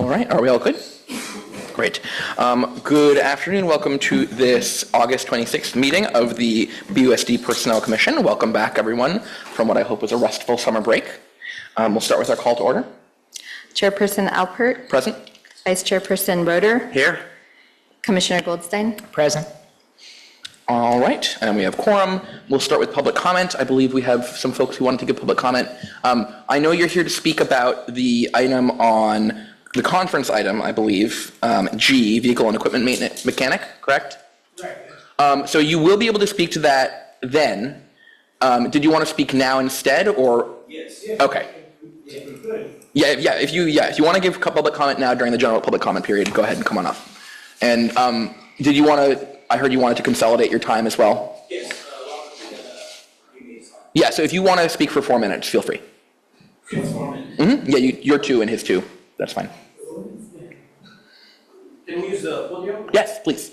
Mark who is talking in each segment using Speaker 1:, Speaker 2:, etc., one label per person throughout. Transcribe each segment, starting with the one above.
Speaker 1: right, are we all good? Great. Good afternoon. Welcome to this August 26th meeting of the BUSD Personnel Commission. Welcome back, everyone, from what I hope was a restful summer break. We'll start with our call to order.
Speaker 2: Chairperson Alpert.
Speaker 1: Present.
Speaker 2: Vice Chairperson Roeder.
Speaker 1: Here.
Speaker 2: Commissioner Goldstein.
Speaker 3: Present.
Speaker 1: All right, and we have quorum. We'll start with public comment. I believe we have some folks who wanted to give public comment. I know you're here to speak about the item on the conference item, I believe, G, Vehicle and Equipment Maintenance Mechanic, correct? Right. So you will be able to speak to that then. Did you want to speak now instead, or?
Speaker 4: Yes.
Speaker 1: Okay. If you want to give public comment now during the general public comment period, go ahead and come on up. And did you want to? I heard you wanted to consolidate your time as well.
Speaker 4: Yes.
Speaker 1: Yeah. So if you want to speak for 4 minutes, feel free.
Speaker 4: 4 minutes.
Speaker 1: Mm-hmm. Yeah. Your 2 and his 2. That's fine.
Speaker 4: Can we use the podium?
Speaker 1: Yes, please.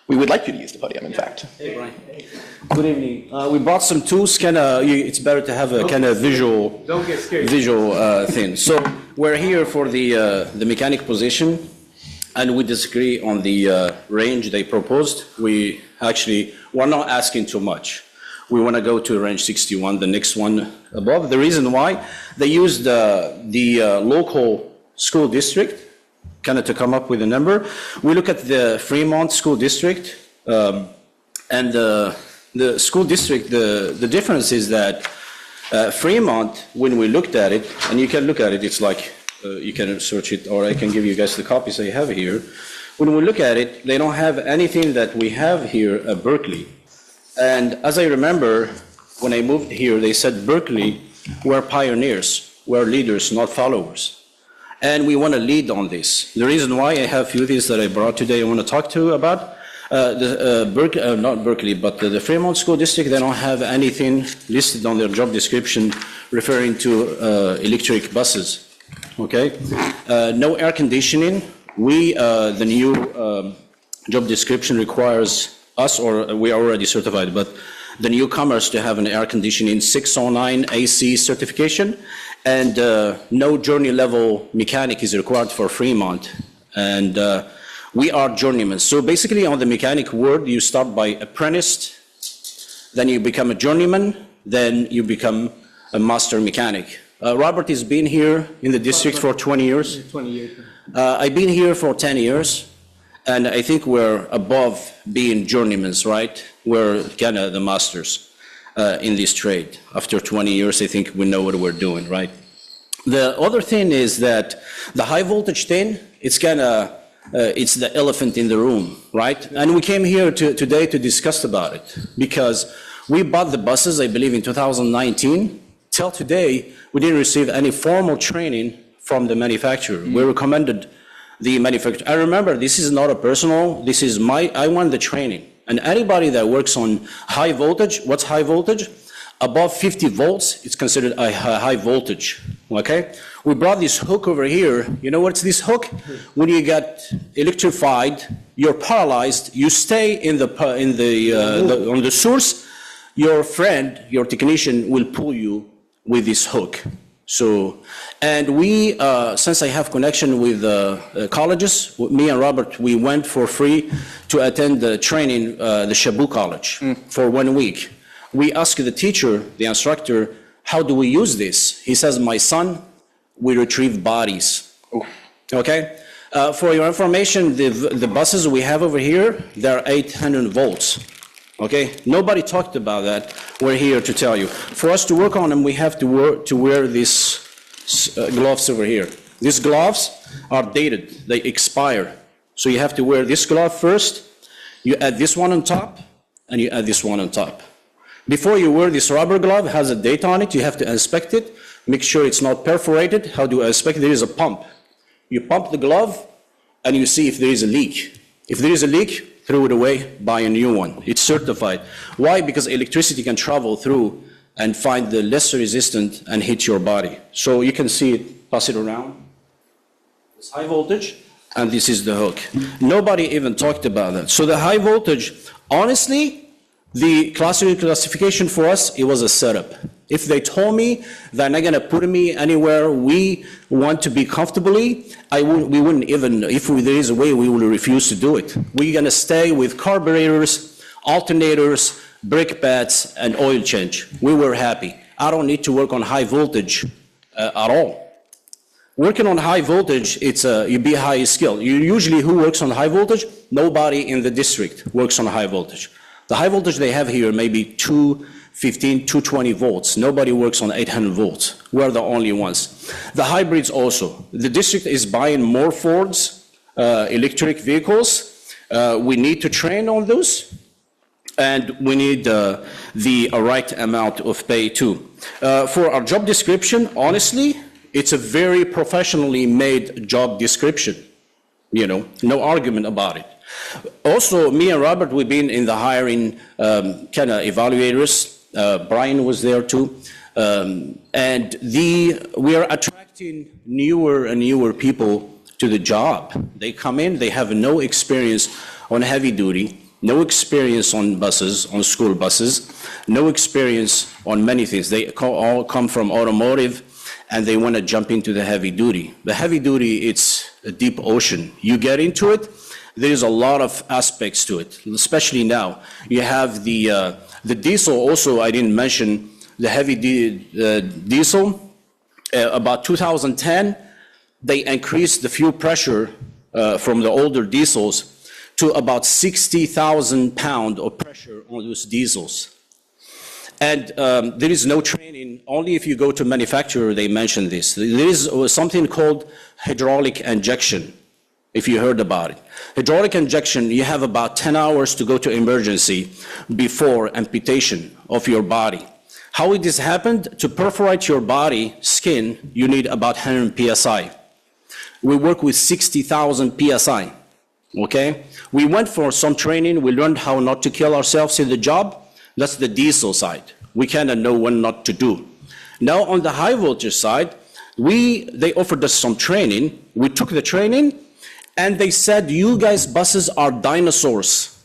Speaker 1: We would like you to use the podium, in fact.
Speaker 4: Hey, Brian. Good evening. We brought some tools. It's better to have a kind of visual.
Speaker 3: Don't get scared.
Speaker 4: Visual thing. So we're here for the mechanic position, and we disagree on the range they proposed. We're not asking too much. We want to go to range 61, the next one above. The reason why, they used the local school district kind of to come up with a number. We look at the Fremont School District, and the school district, the difference is that Fremont, when we looked at it, and you can look at it, it's like, you can search it, or I can give you guys the copies I have here. When we look at it, they don't have anything that we have here at Berkeley. And as I remember, when I moved here, they said Berkeley, we're pioneers, we're leaders, not followers. And we want to lead on this. The reason why I have a few things that I brought today I want to talk to you about, not Berkeley, but the Fremont School District, they don't have anything listed on their job description referring to electric buses. Okay, no air conditioning. The new job description requires us, or we are already certified, but the newcomers to have an air conditioning 609 AC certification, and no journey level mechanic is required for Fremont. And we are journeymen. So basically on the mechanic world, you start by apprenticed, then you become a journeyman, then you become a master mechanic. Robert has been here in the district for 20 years.
Speaker 3: 20 years.
Speaker 4: I've been here for 10 years, and I think we're above being journeymen, right? We're kind of the masters in this trade. After 20 years, I think we know what we're doing, right? The other thing is that the high voltage thing, it's kind of, it's the elephant in the room, right? And we came here today to discuss about it, because we bought the buses, I believe, in 2019. Till today, we didn't receive any formal training from the manufacturer. We recommended the manufacturer. I remember, this is not a personal, this is I want the training. And anybody that works on high voltage, what's high voltage? Above 50 volts, it's considered a high voltage, okay? We brought this hook over here. You know what's this hook? When you get electrified, you're paralyzed, you stay on the source, your friend, your technician will pull you with this hook. So, and we, since I have connection with colleges, me and Robert, we went for free to attend the training, the Shabu College, for 1 week. We asked the teacher, the instructor, how do we use this? He says, my son, we retrieve bodies. Okay? For your information, the buses we have over here, they're 800 volts. Okay, nobody talked about that. We're here to tell you. For us to work on them, we have to wear these gloves over here. These gloves are dated, they expire. So you have to wear this glove first, you add this one on top, and you add this one on top. Before you wear this rubber glove, it has a date on it, you have to inspect it, make sure it's not perforated. How do I inspect it? There is a pump. You pump the glove, and you see if there is a leak. If there is a leak, throw it away, buy a new one. It's certified. Why? Because electricity can travel through and find the less resistant and hit your body. So you can see it, pass it around. It's high voltage, and this is the hook. Nobody even talked about that. So the high voltage, honestly, The classification for us, it was a setup. If they told me they're not gonna put me anywhere we want to be comfortably, we wouldn't even, if there is a way, we would refuse to do it. We're gonna stay with carburetors, alternators, brake pads, and oil change. We were happy. I don't need to work on high voltage at all. Working on high voltage, you be high skill. Usually who works on high voltage? Nobody in the district works on high voltage. The high voltage they have here may be 215, 220 volts. Nobody works on 800 volts. We're the only ones. The hybrids also. The district is buying more Fords, electric vehicles. We need to train on those. And we need the right amount of pay too. For our job description, honestly, it's a very professionally made job description. No argument about it. Also, me and Robert, we've been in the hiring kind of evaluators. Brian was there too. And we are attracting newer and newer people to the job. They come in, they have no experience on heavy duty, no experience on buses, on school buses, no experience on many things. They all come from automotive, and they want to jump into the heavy duty. The heavy duty, it's a deep ocean. You get into it, there's a lot of aspects to it, especially now. You have the diesel also, I didn't mention, the heavy diesel. About 2010, they increased the fuel pressure from the older diesels to about 60,000 pounds of pressure on those diesels. And there is no training, only if you go to manufacturer, they mention this. There is something called hydraulic injection, if you heard about it. Hydraulic injection, you have about 10 hours to go to emergency before amputation of your body. How it has happened, to perforate your body, skin, you need about 100 PSI. We work with 60,000 PSI, okay? We went for some training, we learned how not to kill ourselves in the job. That's the diesel side. We kind of know what not to do. Now on the high voltage side, they offered us some training. We took the training, and they said, you guys' buses are dinosaurs.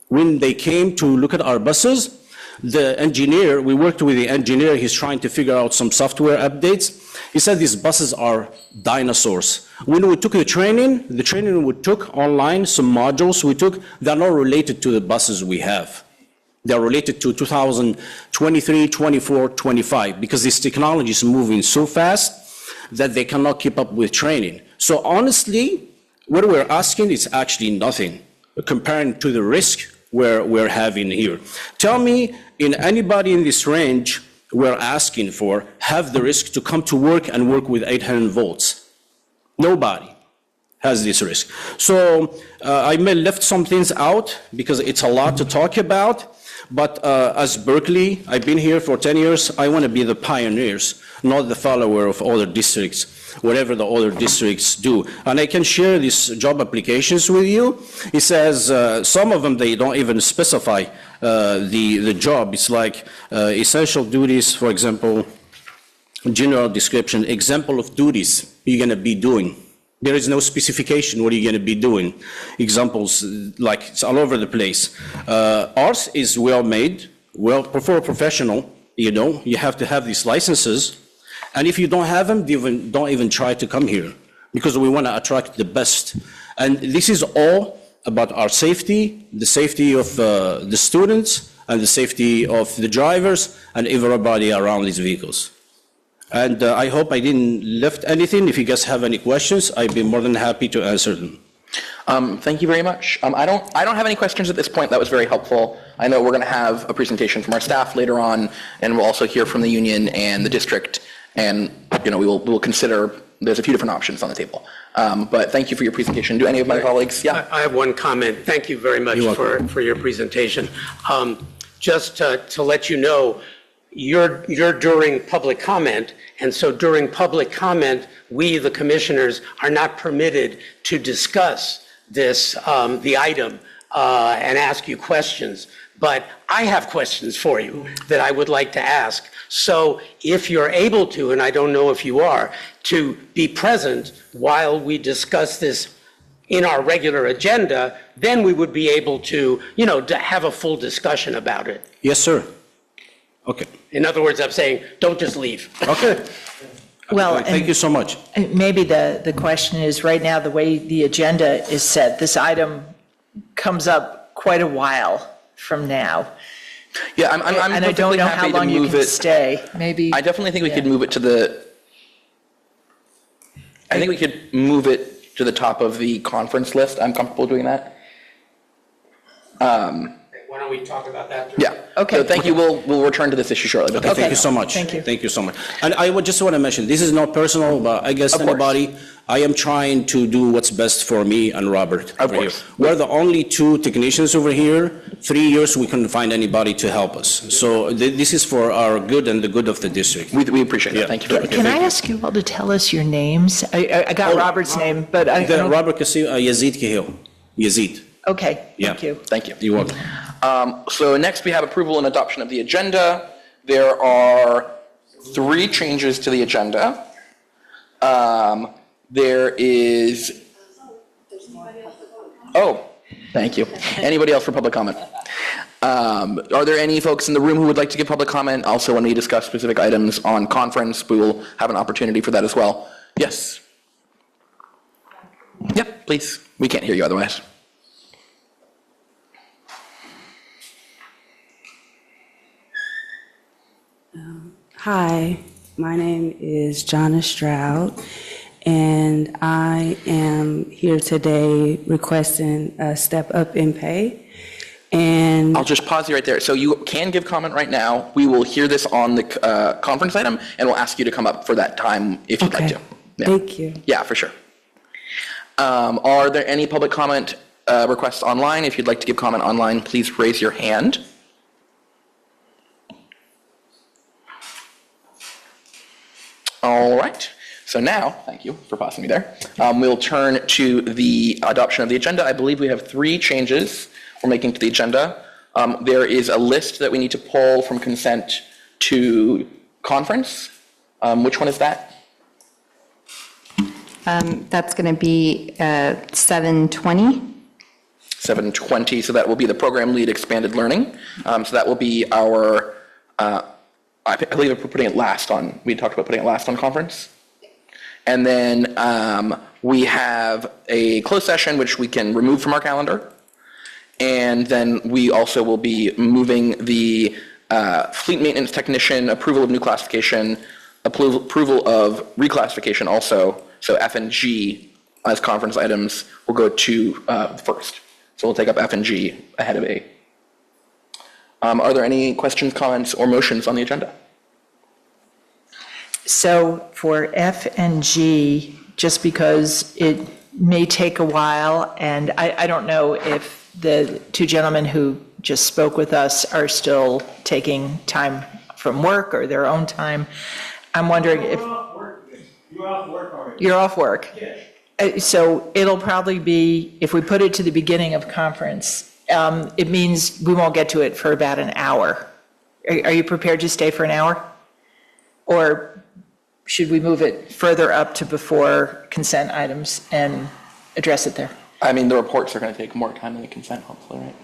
Speaker 4: When they came to look at our buses, the engineer, we worked with the engineer, he's trying to figure out some software updates. He said these buses are dinosaurs. When we took the training we took online, some modules we took, they're not related to the buses we have. They're related to 2023, 24, 25, because this technology is moving so fast that they cannot keep up with training. So honestly, what we're asking is actually nothing comparing to the risk we're having here. Tell me, in anybody in this range we're asking for have the risk to come to work and work with 800 volts? Nobody has this risk. So I may left some things out because it's a lot to talk about, but as Berkeley, I've been here for 10 years, I want to be the pioneers, not the follower of other districts, whatever the other districts do. And I can share these job applications with you. It says, some of them, they don't even specify the job. It's like essential duties, for example, general description, example of duties you're going to be doing. There is no specification what are you going to be doing. Examples, like it's all over the place. Ours is well made, for a professional, you have to have these licenses. And if you don't have them, don't even try to come here, because we want to attract the best. And this is all about our safety, the safety of the students, and the safety of the drivers, and everybody around these vehicles. And I hope I didn't left anything. If you guys have any questions, I'd be more than happy to answer them.
Speaker 1: Thank you very much. I don't have any questions at this point. That was very helpful. I know we're going to have a presentation from our staff later on, and we'll also hear from the union and the district. And we will consider. There's a few different options on the table. But thank you for your presentation. Do any of my colleagues? Yeah.
Speaker 3: I have one comment. Thank you very much for your presentation. Just to let you know, you're during public comment, and so during public comment, we, the commissioners, are not permitted to discuss this, the item, and ask you questions. But I have questions for you that I would like to ask. So if you're able to, and I don't know if you are, to be present while we discuss this in our regular agenda, then we would be able to, to have a full discussion about it.
Speaker 4: Yes, sir. Okay.
Speaker 3: In other words, I'm saying, don't just leave.
Speaker 4: Okay.
Speaker 5: Well,
Speaker 4: Thank you so much.
Speaker 5: maybe the question is, right now, the way the agenda is set, this item comes up quite a while from now.
Speaker 1: Yeah, I'm
Speaker 5: And I don't
Speaker 1: perfectly
Speaker 5: know how
Speaker 1: happy to
Speaker 5: long you
Speaker 1: move
Speaker 5: can
Speaker 1: it.
Speaker 5: stay. Maybe,
Speaker 1: I definitely think we could
Speaker 5: Yeah.
Speaker 1: move it to the, I think we could move it to the top of the conference list. I'm comfortable doing that.
Speaker 3: Why don't we talk about that?
Speaker 1: Yeah.
Speaker 5: Okay.
Speaker 1: So thank you. We'll return to this issue shortly, but thank
Speaker 4: Thank
Speaker 1: you.
Speaker 4: you so much.
Speaker 5: Thank you.
Speaker 4: Thank you so much. And I would just want to mention, this is not personal, but I guess
Speaker 1: Of course.
Speaker 4: anybody, I am trying to do what's best for me and Robert.
Speaker 1: Of
Speaker 4: over here.
Speaker 1: course.
Speaker 4: We're the only two technicians over here. 3 years, we couldn't find anybody to help us. So this is for our good and the good of the district.
Speaker 1: We appreciate that.
Speaker 4: Yeah.
Speaker 1: Thank you very much.
Speaker 5: can I ask you all to tell us your names? I got Robert's name, but I don't,
Speaker 4: Robert Castillo, Yazid Kihil. Yazid.
Speaker 5: okay,
Speaker 4: Yeah.
Speaker 5: thank you.
Speaker 1: Thank you.
Speaker 4: You're welcome.
Speaker 1: So next we have approval and adoption of the agenda. There are 3 changes to the agenda. There is, oh, thank you. Anybody else for public comment? Are there any folks in the room who would like to give public comment? Also, when we discuss specific items on conference, we will have an opportunity for that as well. Yes? Yep, please. We can't hear you otherwise.
Speaker 6: Hi, my name is Jonna Stroud, and I am here today requesting a step up in pay. And
Speaker 1: I'll just pause you right there. So you can give comment right now. We will hear this on the conference item, and we'll ask you to come up for that time if you'd like
Speaker 6: okay,
Speaker 1: to. Yeah.
Speaker 6: thank you.
Speaker 1: Yeah, for sure. Are there any public comment requests online? If you'd like to give comment online, please raise your hand. All right. So now, thank you for pausing me there. We'll turn to the adoption of the agenda. I believe we have 3 changes we're making to the agenda. There is a list that we need to pull from consent to conference. Which one is that?
Speaker 2: That's going to be 720.
Speaker 1: 720, so that will be the program lead expanded learning. So that will be our, I believe we're putting it last on, we talked about putting it last on conference. And then we have a closed session, which we can remove from our calendar. And then we also will be moving the fleet maintenance technician, approval of new classification, approval of reclassification also. So F and G as conference items will go to first. So we'll take up F and G ahead of A. Are there any questions, comments, or motions on the agenda?
Speaker 5: So for F and G, just because it may take a while, and I don't know if the 2 gentlemen who just spoke with us are still taking time from work or their own time. I'm wondering if.
Speaker 7: You're off work already.
Speaker 5: You're off work?
Speaker 7: Yes.
Speaker 5: So it'll probably be, if we put it to the beginning of conference, it means we won't get to it for about an hour. Are you prepared to stay for an hour? Or should we move it further up to before consent items and address it there?
Speaker 1: I mean, the reports are going to take more time than the consent, hopefully, right?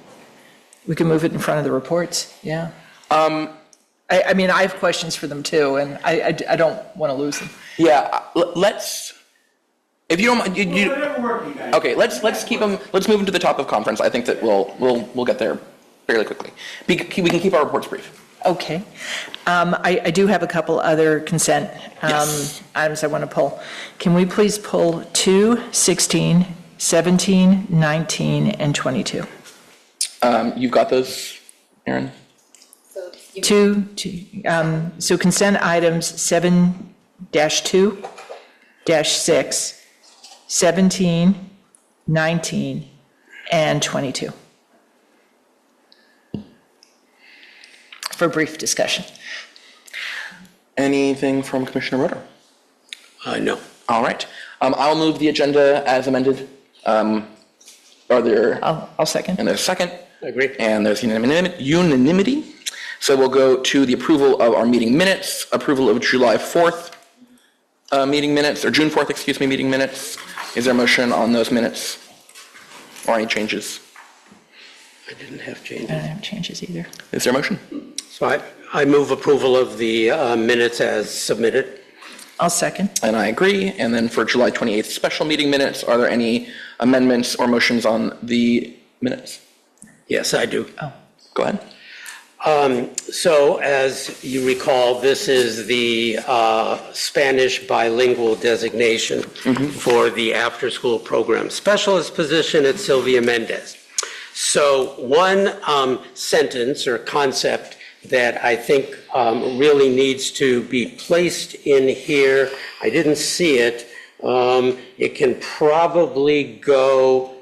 Speaker 5: We can move it in front of the reports, yeah. I mean, I have questions for them too, and I don't want to lose them.
Speaker 1: Yeah, let's, if you don't mind,
Speaker 7: Whatever work you guys.
Speaker 1: okay, let's keep them, let's move them to the top of conference. I think that we'll get there fairly quickly. We can keep our reports brief.
Speaker 5: Okay. I do have a couple other consent
Speaker 1: Yes.
Speaker 5: items I want to pull. Can we please pull 2, 16, 17, 19, and 22?
Speaker 1: You've got those, Aaron?
Speaker 5: So consent items 7-2, -6, 17, 19, and 22. For brief discussion.
Speaker 1: Anything from Commissioner Roeder?
Speaker 3: No.
Speaker 1: All right. I'll move the agenda as amended. Are there,
Speaker 5: I'll second.
Speaker 1: and there's a second?
Speaker 3: Agree.
Speaker 1: And there's unanimity. So we'll go to the approval of our meeting minutes, approval of July 4th meeting minutes, or June 4th, excuse me, meeting minutes. Is there a motion on those minutes? or any changes?
Speaker 3: I didn't have
Speaker 5: I
Speaker 3: changes.
Speaker 5: don't have changes either.
Speaker 1: Is there a motion?
Speaker 3: So I move approval of the minutes as submitted.
Speaker 5: I'll second.
Speaker 1: And I agree. And then for July 28th special meeting minutes, are there any amendments or motions on the minutes?
Speaker 3: Yes, I do.
Speaker 1: Go ahead.
Speaker 3: So as you recall, this is the Spanish bilingual designation for the after-school program specialist position at Sylvia Mendez. So one sentence or concept that I think really needs to be placed in here, I didn't see it. It can probably go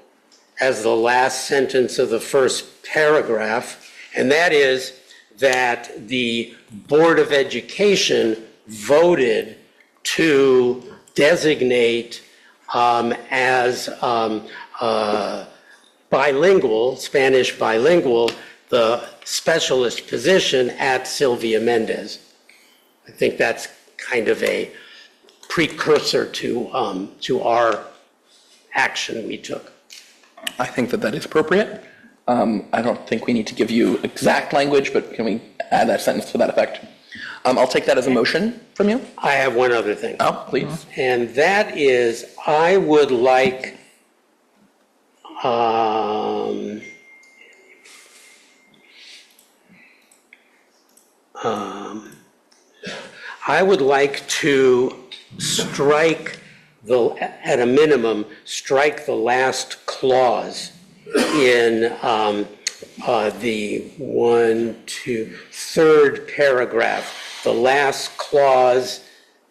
Speaker 3: as the last sentence of the first paragraph, and that is that the Board of Education voted to designate as bilingual, Spanish bilingual, the specialist position at Sylvia Mendez. I think that's kind of a precursor to our action we took.
Speaker 1: I think that that is appropriate. I don't think we need to give you exact language, but can we add that sentence to that effect? I'll take that as a motion from you.
Speaker 3: I have one other thing.
Speaker 1: Oh, please.
Speaker 3: And that is, I would like, I would like to strike at a minimum, strike the last clause in the third paragraph. The last clause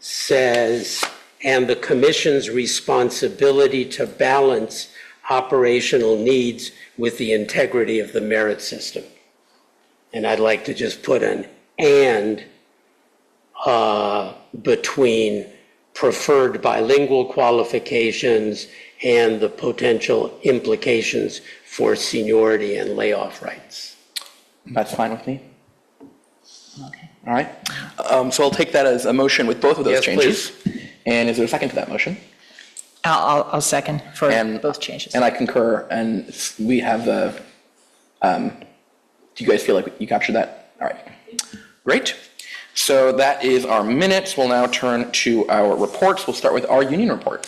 Speaker 3: says, and the commission's responsibility to balance operational needs with the integrity of the merit system. And I'd like to just put an and between preferred bilingual qualifications and the potential implications for seniority and layoff rights.
Speaker 1: That's fine with me.
Speaker 5: Okay.
Speaker 1: All right. So I'll take that as a motion with both of those
Speaker 3: Yes,
Speaker 1: changes. And is there a second to that motion?
Speaker 5: I'll second for
Speaker 1: And-
Speaker 5: both changes.
Speaker 1: And I concur, and we have the, do you guys feel like you captured that? All right, great. So that is our minutes. We'll now turn to our reports. We'll start with our union report.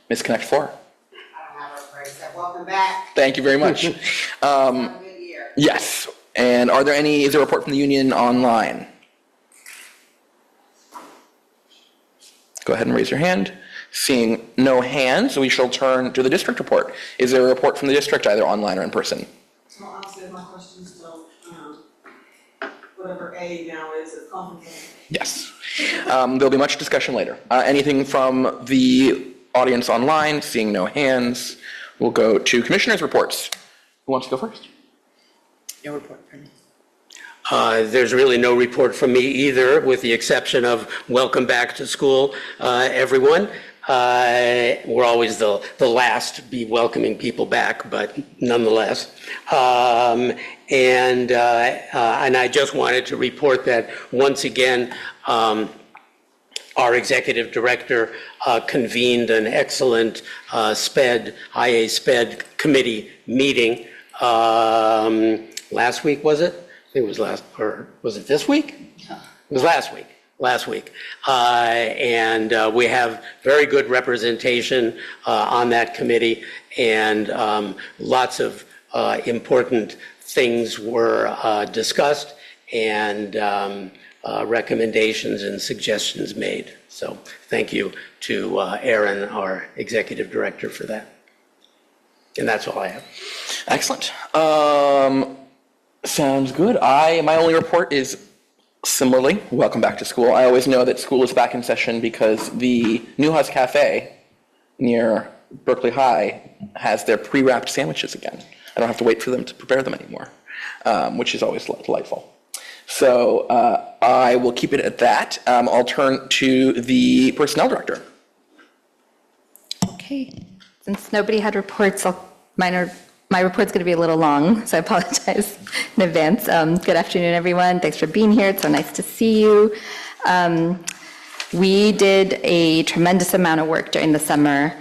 Speaker 1: Ms. Connect 4.
Speaker 8: I don't have a praise that. Welcome back.
Speaker 1: Thank you very much.
Speaker 8: Have a good year.
Speaker 1: Yes, and are there any, is there a report from the union online? Go ahead and raise your hand. Seeing no hands, we shall turn to the district report. Is there a report from the district, either online or in person?
Speaker 9: So I'll say my questions still, whatever A now is, it's complicated.
Speaker 1: Yes. There'll be much discussion later. Anything from the audience online? Seeing no hands, we'll go to commissioners' reports. Who wants to go first?
Speaker 5: No report for me.
Speaker 3: There's really no report from me either, with the exception of welcome back to school, everyone. We're always the last to be welcoming people back, but nonetheless. And I just wanted to report that once again, our executive director convened an excellent IA SPED committee meeting last week, was it? I think it was or was it this week? It was last week. And we have very good representation on that committee, and lots of important things were discussed, and recommendations and suggestions made. So thank you to Aaron, our executive director, for that. And that's all I have.
Speaker 1: Excellent. Sounds good. My only report is similarly, welcome back to school. I always know that school is back in session because the Newhouse Cafe near Berkeley High has their pre-wrapped sandwiches again. I don't have to wait for them to prepare them anymore, which is always delightful. So I will keep it at that. I'll turn to the personnel director.
Speaker 2: Okay. Since nobody had reports, my report's going to be a little long, so I apologize in advance. Good afternoon, everyone. Thanks for being here. It's so nice to see you. We did a tremendous amount of work during the summer.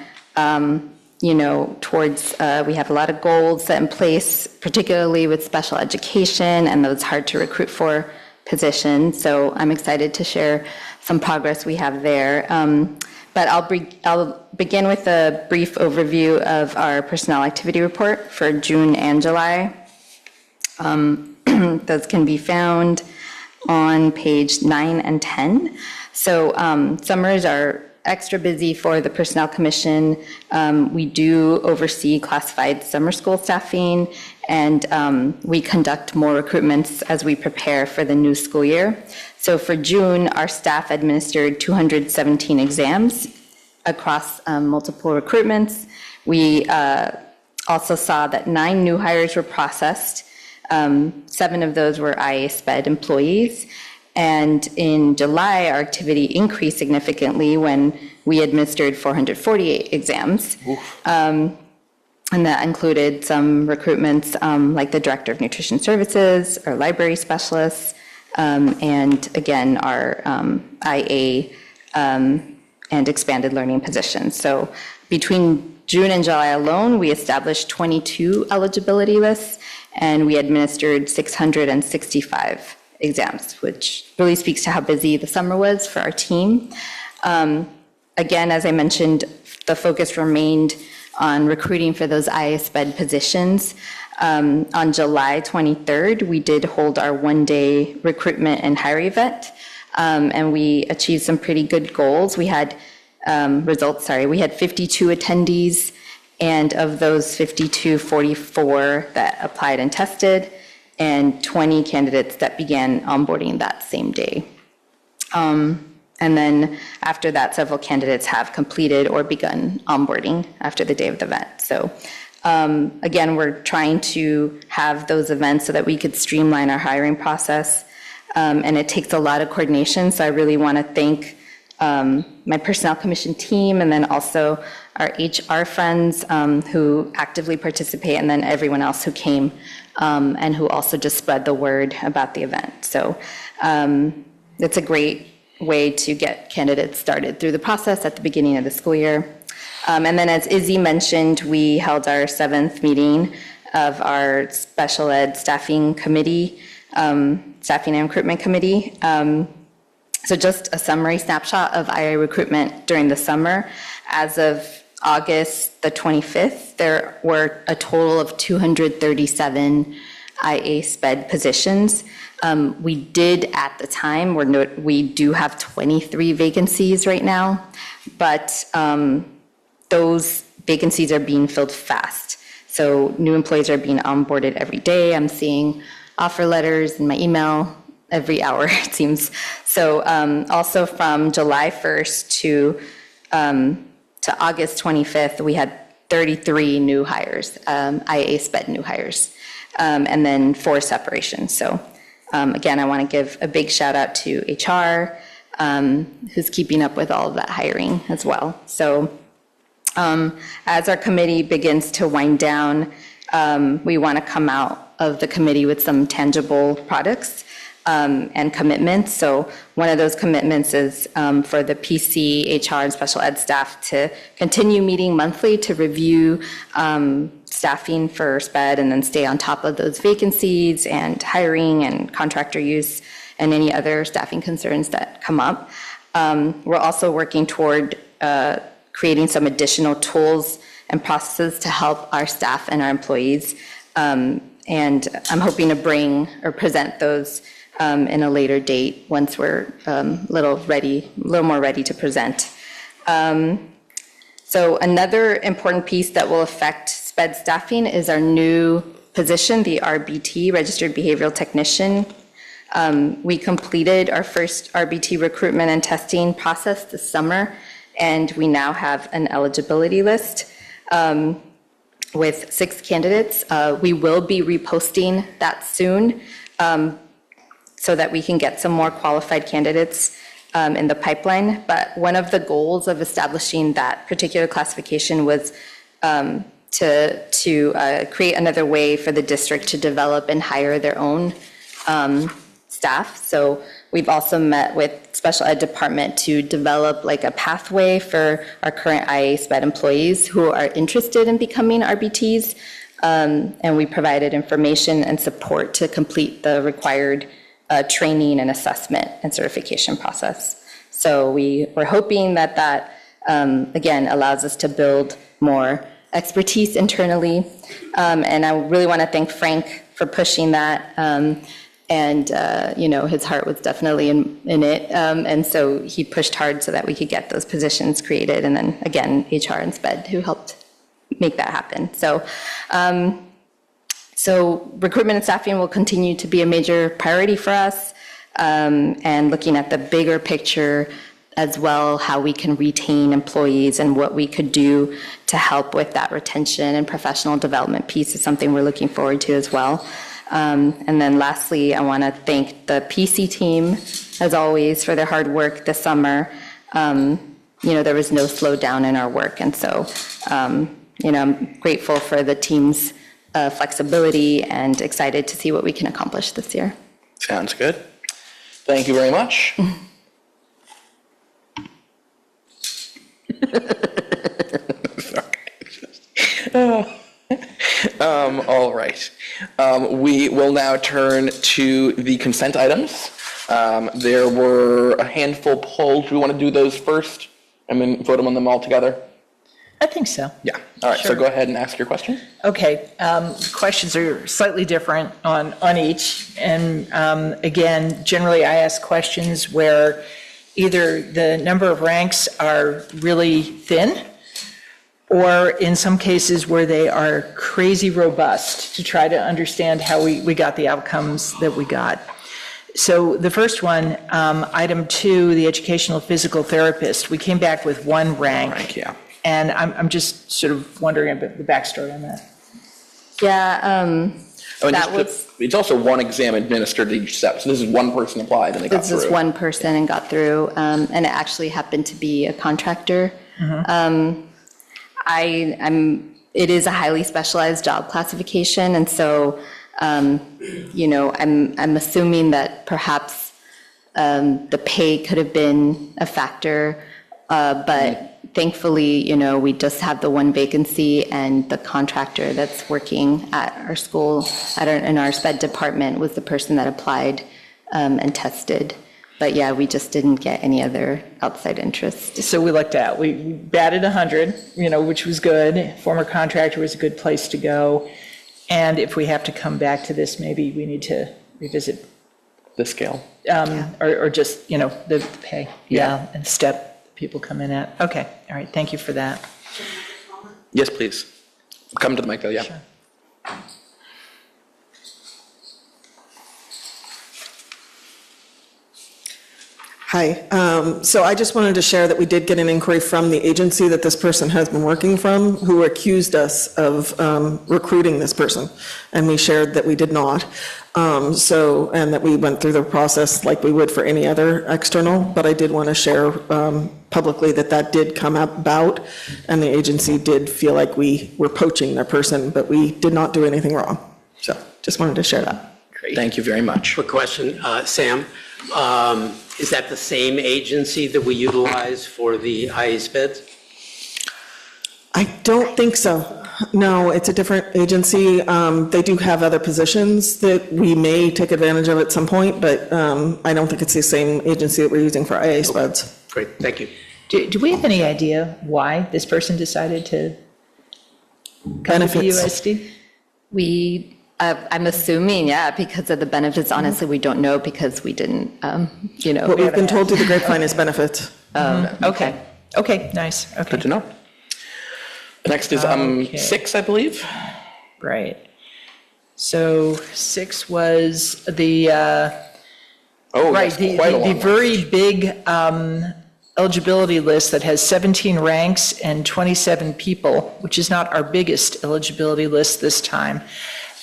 Speaker 2: towards, we have a lot of goals set in place, particularly with special education and those hard to recruit for positions. So I'm excited to share some progress we have there. But I'll begin with a brief overview of our personnel activity report for June and July. Those can be found on page 9 and 10. So summers are extra busy for the Personnel Commission. We do oversee classified summer school staffing, and we conduct more recruitments as we prepare for the new school year. So for June, our staff administered 217 exams across multiple recruitments. We also saw that 9 new hires were processed. 7 of those were IA SPED employees. And in July, our activity increased significantly when we administered 448 exams. And that included some recruitments like the Director of Nutrition Services, our library specialists, and again, our IA and expanded learning positions. So between June and July alone, we established 22 eligibility lists, and we administered 665 exams, which really speaks to how busy the summer was for our team. Again, as I mentioned, the focus remained on recruiting for those IA SPED positions. On July 23rd, we did hold our one-day recruitment and hiring event, and we achieved some pretty good goals. We had we had 52 attendees, and of those 52, 44 that applied and tested, and 20 candidates that began onboarding that same day. And then after that, several candidates have completed or begun onboarding after the day of the event. So again, we're trying to have those events so that we could streamline our hiring process. And it takes a lot of coordination. So I really want to thank my Personnel Commission team, and then also our HR friends who actively participate, and then everyone else who came and who also just spread the word about the event. So it's a great way to get candidates started through the process at the beginning of the school year. And then, as Izzy mentioned, we held our 7th meeting of our special ed staffing committee, staffing and recruitment committee. So just a summary snapshot of IA recruitment during the summer. As of August the 25th, there were a total of 237 IA SPED positions. We did at the time, we do have 23 vacancies right now, but those vacancies are being filled fast. So new employees are being onboarded every day. I'm seeing offer letters in my email every hour, it seems. So also from July 1st to August 25th, we had 33 new hires, IA SPED new hires, and then 4 separations. So again, I want to give a big shout out to HR, who's keeping up with all of that hiring as well. So as our committee begins to wind down, we want to come out of the committee with some tangible products and commitments. So one of those commitments is for the PC, HR, and special ed staff to continue meeting monthly to review staffing for SPED, and then stay on top of those vacancies and hiring and contractor use and any other staffing concerns that come up. We're also working toward creating some additional tools and processes to help our staff and our employees. And I'm hoping to bring or present those in a later date once we're a little more ready to present. So another important piece that will affect SPED staffing is our new position, the RBT, Registered Behavioral Technician. We completed our first RBT recruitment and testing process this summer, and we now have an eligibility list with 6 candidates. We will be reposting that soon so that we can get some more qualified candidates in the pipeline. But one of the goals of establishing that particular classification was to create another way for the district to develop and hire their own staff. So We've also met with special ed department to develop like a pathway for our current IA SPED employees who are interested in becoming RBTs. And we provided information and support to complete the required training and assessment and certification process. So we're hoping that again, allows us to build more expertise internally. And I really want to thank Frank for pushing that. His heart was definitely in it. And so he pushed hard so that we could get those positions created. And then again, HR and SPED who helped make that happen. So recruitment and staffing will continue to be a major priority for us. And looking at the bigger picture as well, how we can retain employees and what we could do to help with that retention and professional development piece is something we're looking forward to as well. And then lastly, I want to thank the PC team, as always, for their hard work this summer. There was no slowdown in our work. And so, I'm grateful for the team's flexibility and excited to see what we can accomplish this year.
Speaker 1: Sounds good. Thank you very much. All right. We will now turn to the consent items. There were a handful pulled. Do we want to do those first and then vote on them all together?
Speaker 5: I think so.
Speaker 1: Yeah. All right. So
Speaker 5: Sure.
Speaker 1: go ahead and ask your question.
Speaker 5: Okay, questions are slightly different on each. And again, generally I ask questions where either the number of ranks are really thin, or in some cases where they are crazy robust to try to understand how we got the outcomes that we got. So the first one, item 2, the educational physical therapist, we came back with 1 rank.
Speaker 1: Yeah.
Speaker 5: And I'm just sort of wondering about the backstory on that.
Speaker 2: Yeah, that
Speaker 1: it's also one exam administered at each step. So this is one person applied and they got
Speaker 2: this
Speaker 1: through.
Speaker 2: is one person and got through, and it actually happened to be a contractor. It is a highly specialized job classification, and so, I'm assuming that perhaps the pay could have been a factor, but thankfully, we just have the 1 vacancy, and the contractor that's working at our school, in our SPED department, was the person that applied and tested. But yeah, we just didn't get any other outside interest.
Speaker 5: So we looked at, we batted 100, which was good. Former contractor was a good place to go. And if we have to come back to this, maybe we need to revisit.
Speaker 1: The scale.
Speaker 5: Or just, the pay. Yeah. And step people come in at. Okay. All right. Thank you for that.
Speaker 1: Yes, please. Come to the mic though, yeah.
Speaker 5: Sure.
Speaker 9: Hi, so I just wanted to share that we did get an inquiry from the agency that this person has been working from, who accused us of recruiting this person, and we shared that we did not. And that we went through the process like we would for any other external, but I did want to share publicly that did come about, and the agency did feel like we were poaching their person, but we did not do anything wrong. So just wanted to share that.
Speaker 3: Great.
Speaker 1: Thank you very much.
Speaker 3: Quick question, Sam. Is that the same agency that we utilize for the IASPEDs?
Speaker 9: I don't think so. No, it's a different agency. They do have other positions that we may take advantage of at some point, but I don't think it's the same agency that we're using for IA SPEDs.
Speaker 3: Great, thank you.
Speaker 5: Do we have any idea why this person decided to come to
Speaker 9: Benefits.
Speaker 5: BUSD?
Speaker 2: I'm assuming, because of the benefits. Honestly, we don't know because we didn't,
Speaker 9: What we've been told through the grapevine is benefits.
Speaker 5: Okay. Okay, nice. Okay.
Speaker 1: Good to know. Next is
Speaker 5: Okay.
Speaker 1: 6, I believe.
Speaker 5: Right. So 6 was the, right,
Speaker 1: yes, quite a
Speaker 5: the
Speaker 1: long
Speaker 5: very big eligibility list that has 17 ranks and 27 people, which is not our biggest eligibility list this time.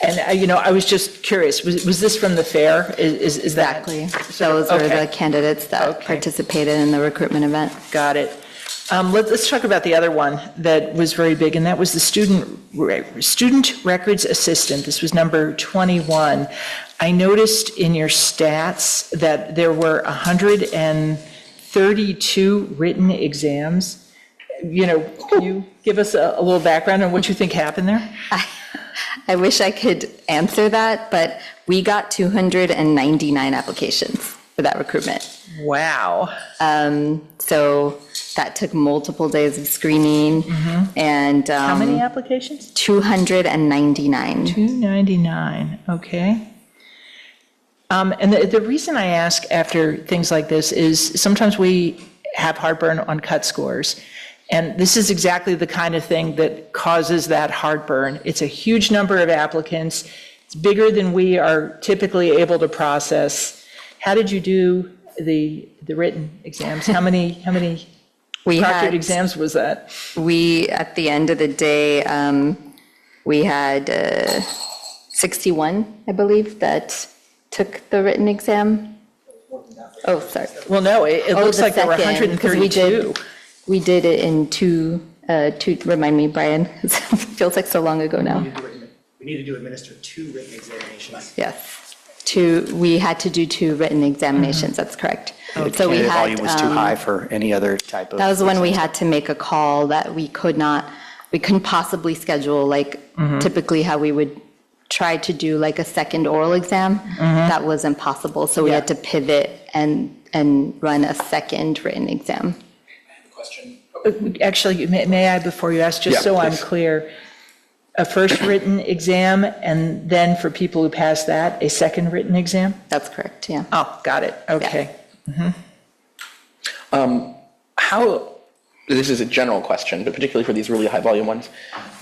Speaker 5: And, I was just curious, was this from the fair? Is that?
Speaker 2: exactly. Those are
Speaker 5: Okay.
Speaker 2: the candidates that
Speaker 5: Okay.
Speaker 2: participated in the recruitment event.
Speaker 5: Got it. Let's talk about the other one that was very big, and that was the student records assistant. This was number 21. I noticed in your stats that there were 132 written exams. Can you give us a little background on what you think happened there?
Speaker 2: I wish I could answer that, but we got 299 applications for that recruitment.
Speaker 5: Wow.
Speaker 2: So that took multiple days of screening and.
Speaker 5: How many applications?
Speaker 2: 299.
Speaker 5: 299, okay. And the reason I ask after things like this is sometimes we have heartburn on cut scores. And this is exactly the kind of thing that causes that heartburn. It's a huge number of applicants. It's bigger than we are typically able to process. How did you do the written exams? How many proctored exams was that?
Speaker 2: We, at the end of the day, we had 61, I believe, that took the written exam. Oh, sorry.
Speaker 5: Well, no, it looks
Speaker 2: the
Speaker 5: like there were
Speaker 2: second, 'cause
Speaker 5: 132.
Speaker 2: We did it in two, remind me, Brian, it feels like so long ago now.
Speaker 10: We need to administer 2 written examinations.
Speaker 2: Yes, we had to do 2 written examinations, that's correct. So we
Speaker 10: The
Speaker 2: had,
Speaker 10: volume was too high for any other type of.
Speaker 2: that was when we had to make a call that we couldn't possibly schedule, like typically how we would try to do like a second oral exam. That was impossible, so we had to pivot and run a second written exam.
Speaker 5: Actually, may I, before you ask, just
Speaker 1: Yeah,
Speaker 5: so I'm
Speaker 1: please.
Speaker 5: clear, a first written exam, and then for people who pass that, a second written exam?
Speaker 2: That's correct, yeah.
Speaker 5: Oh, got it, okay.
Speaker 1: This is a general question, but particularly for these really high volume ones,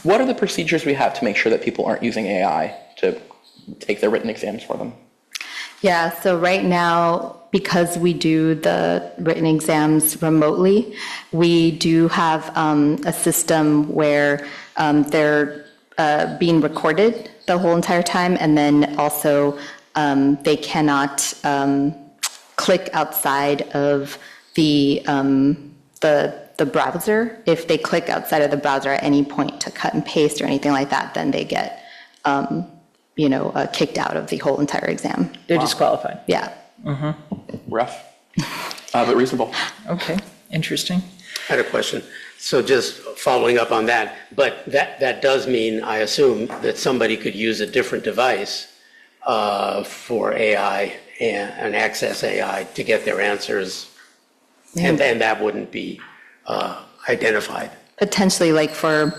Speaker 1: what are the procedures we have to make sure that people aren't using AI to take their written exams for them?
Speaker 2: Yeah, so right now, because we do the written exams remotely, we do have a system where they're being recorded the whole entire time, and then also they cannot click outside of the browser. If they click outside of the browser at any point to cut and paste or anything like that, then they get kicked out of the whole entire exam.
Speaker 5: They're disqualified.
Speaker 2: Yeah.
Speaker 1: Rough, but reasonable.
Speaker 5: Okay, interesting.
Speaker 3: I had a question. So just following up on that, but that does mean, I assume, that somebody could use a different device for AI and access AI to get their answers, and then that wouldn't be identified.
Speaker 2: Potentially, like for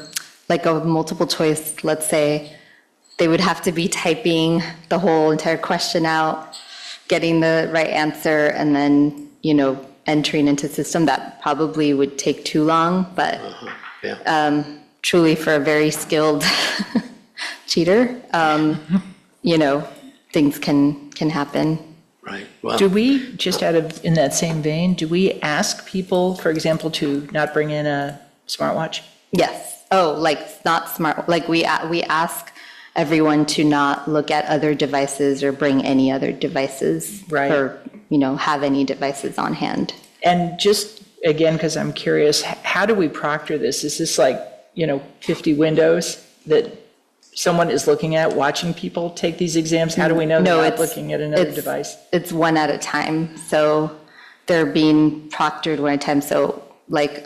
Speaker 2: like a multiple choice, let's say, they would have to be typing the whole entire question out, getting the right answer, and then, entering into system. That probably would take too long, but truly for a very skilled cheater, things can happen.
Speaker 3: Right. Well,
Speaker 5: Do we, just in that same vein, do we ask people, for example, to not bring in a smartwatch?
Speaker 2: Yes. Oh, like not smart, like we ask everyone to not look at other devices or bring any other devices.
Speaker 5: Right.
Speaker 2: Or, have any devices on hand.
Speaker 5: And just, again, because I'm curious, how do we proctor this? Is this like, 50 windows that someone is looking at, watching people take these exams? How do we know
Speaker 2: No,
Speaker 5: they're not
Speaker 2: it's-
Speaker 5: looking at another
Speaker 2: it's-
Speaker 5: device?
Speaker 2: It's one at a time, so they're being proctored one at a time, so like,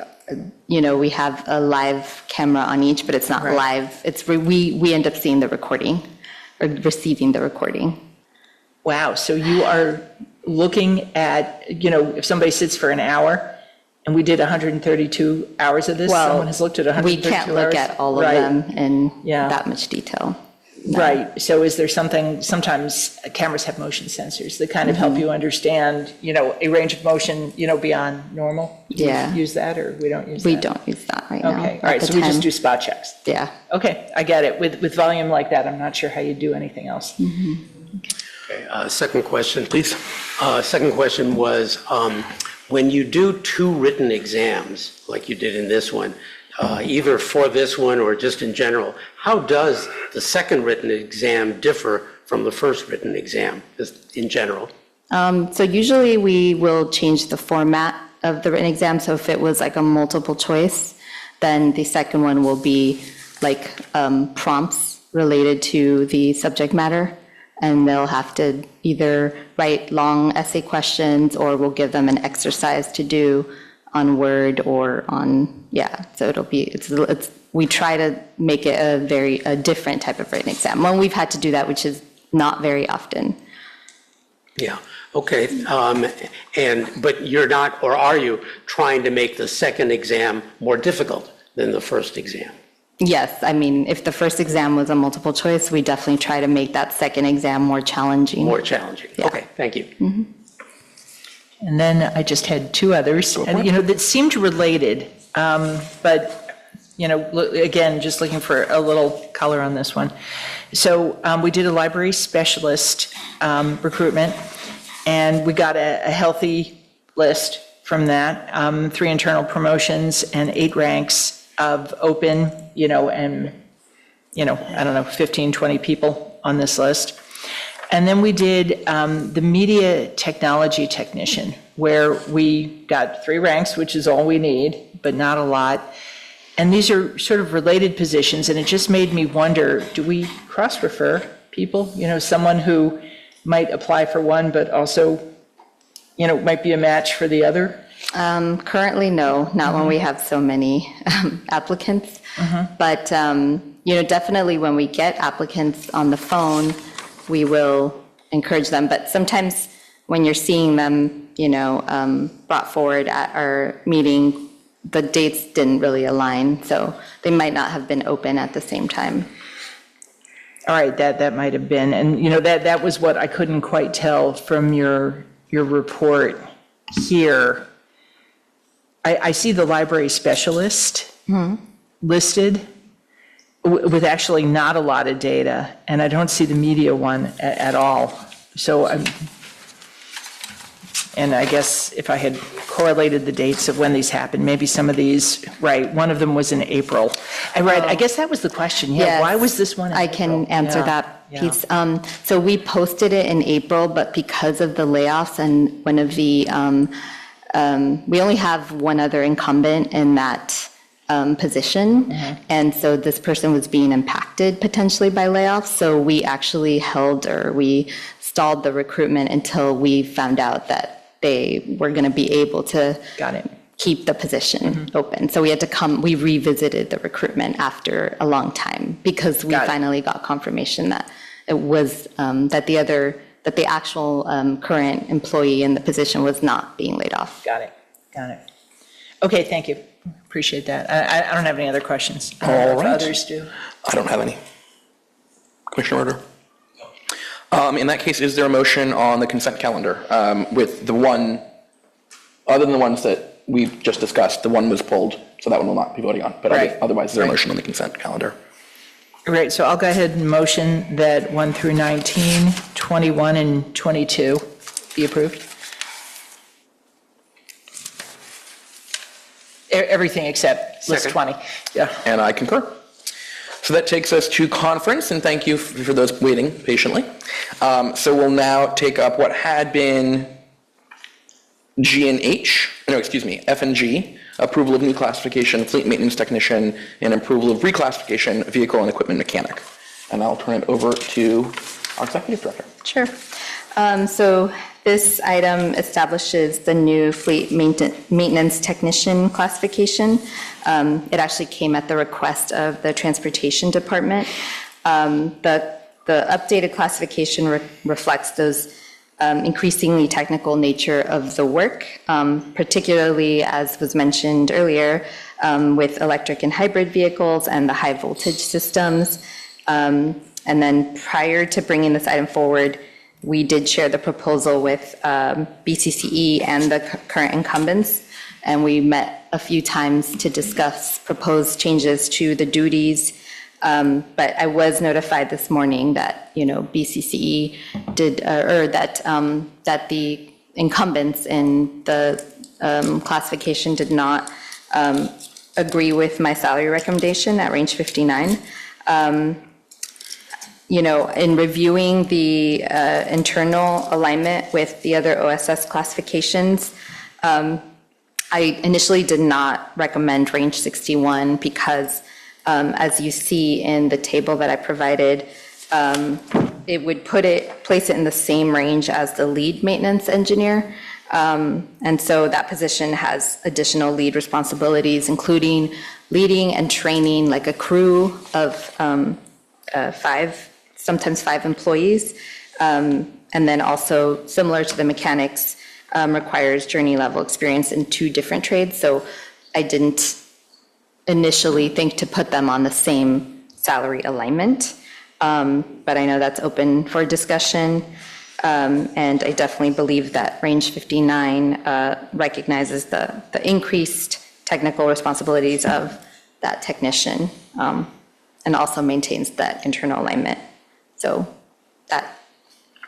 Speaker 2: we have a live camera on each, but it's not
Speaker 5: Right.
Speaker 2: live. It's, we end up seeing the recording, or receiving the recording.
Speaker 5: Wow, so you are looking at, if somebody sits for an hour, and we did 132 hours of this,
Speaker 2: Well,
Speaker 5: someone has looked at 132
Speaker 2: we
Speaker 5: hours?
Speaker 2: can't look at all of
Speaker 5: Right.
Speaker 2: them in
Speaker 5: Yeah.
Speaker 2: that much detail.
Speaker 5: Right, so is there sometimes cameras have motion sensors that kind of help you understand, a range of motion, beyond normal? Do we
Speaker 2: Yeah.
Speaker 5: use that, or we don't use that?
Speaker 2: We don't use that right now.
Speaker 5: Okay, all
Speaker 2: at
Speaker 5: right,
Speaker 2: the
Speaker 5: so we just
Speaker 2: time.
Speaker 5: do spot checks.
Speaker 2: Yeah.
Speaker 5: Okay, I get it. With volume like that, I'm not sure how you do anything else.
Speaker 3: second question, please. Second question was, when you do 2 written exams, like you did in this one, either for this one or just in general, how does the second written exam differ from the first written exam, just in general?
Speaker 2: So usually we will change the format of the written exam. So if it was like a multiple choice, then the second one will be like prompts related to the subject matter. And they'll have to either write long essay questions, or we'll give them an exercise to do on Word or on, so it'll be, we try to make it a different type of written exam. Well, we've had to do that, which is not very often.
Speaker 3: Yeah, okay. But you're not, or are you, trying to make the second exam more difficult than the first exam?
Speaker 2: Yes, I mean, if the first exam was a multiple choice, we definitely try to make that second exam more challenging.
Speaker 3: More challenging.
Speaker 2: Yeah.
Speaker 3: Okay, thank you.
Speaker 5: And then I just had two others, and, that seemed related, but, again, just looking for a little color on this one. So we did a library specialist recruitment, and we got a healthy list from that, 3 internal promotions and 8 ranks of open, and, I don't know, 15, 20 people on this list. And then we did the media technology technician, where we got 3 ranks, which is all we need, but not a lot. And these are sort of related positions, and it just made me wonder, do we cross-refer people? Someone who might apply for one, but also, might be a match for the other?
Speaker 2: Currently, no, not when we have so many applicants. But, definitely when we get applicants on the phone, we will encourage them. But sometimes when you're seeing them, brought forward at our meeting, the dates didn't really align, so they might not have been open at the same time.
Speaker 5: All right, that might have been, and that was what I couldn't quite tell from your report here. I see the library specialist listed with actually not a lot of data, and I don't see the media one at all. So and I guess if I had correlated the dates of when these happened, maybe some of these, right, one of them was in April. I guess that was the question,
Speaker 2: Yes.
Speaker 5: Why was this one in
Speaker 2: I
Speaker 5: April?
Speaker 2: can answer that piece. So we posted it in April, but because of the layoffs and one of the, we only have one other incumbent in that position. And so this person was being impacted potentially by layoffs. So we actually we stalled the recruitment until we found out that they were going to be able to keep the position open. So we revisited the recruitment after a long time, because we finally got confirmation that it was, that the actual current employee in the position was not being laid off.
Speaker 5: Got it. Okay, thank you. Appreciate that. I don't have any other questions. I don't know if others do.
Speaker 1: I don't have any. Commissioner Roeder? In that case, is there a motion on the consent calendar with the one, other than the ones that we've just discussed, the one was pulled, so that one will not be voting on. But otherwise, is there a motion on the consent calendar?
Speaker 5: Right, so I'll go ahead and motion that 1 through 19, 21, and 22 be approved. Everything except list 20. Yeah.
Speaker 1: And I concur. So that takes us to conference, and thank you for those waiting patiently. So we'll now take up what had been F and G, approval of new classification, fleet maintenance technician, and approval of reclassification, vehicle and equipment mechanic. And I'll turn it over to our executive director.
Speaker 2: Sure. So this item establishes the new fleet maintenance technician classification. It actually came at the request of the Transportation Department. The updated classification reflects those increasingly technical nature of the work, particularly, as was mentioned earlier, with electric and hybrid vehicles and the high voltage systems. And then prior to bringing this item forward, we did share the proposal with BCCE and the current incumbents, and we met a few times to discuss proposed changes to the duties. But I was notified this morning that, BCCE did, or that the incumbents in the classification did not agree with my salary recommendation at range 59. In reviewing the internal alignment with the other OSS classifications, I initially did not recommend range 61 because, as you see in the table that I provided, it would place it in the same range as the lead maintenance engineer. And so that position has additional lead responsibilities, including leading and training like a crew of sometimes five employees. And then also, similar to the mechanics, requires journey level experience in 2 different trades. So I didn't initially think to put them on the same salary alignment. But I know that's open for discussion. And I definitely believe that range 59 recognizes the increased technical responsibilities of that technician, and also maintains that internal alignment. So that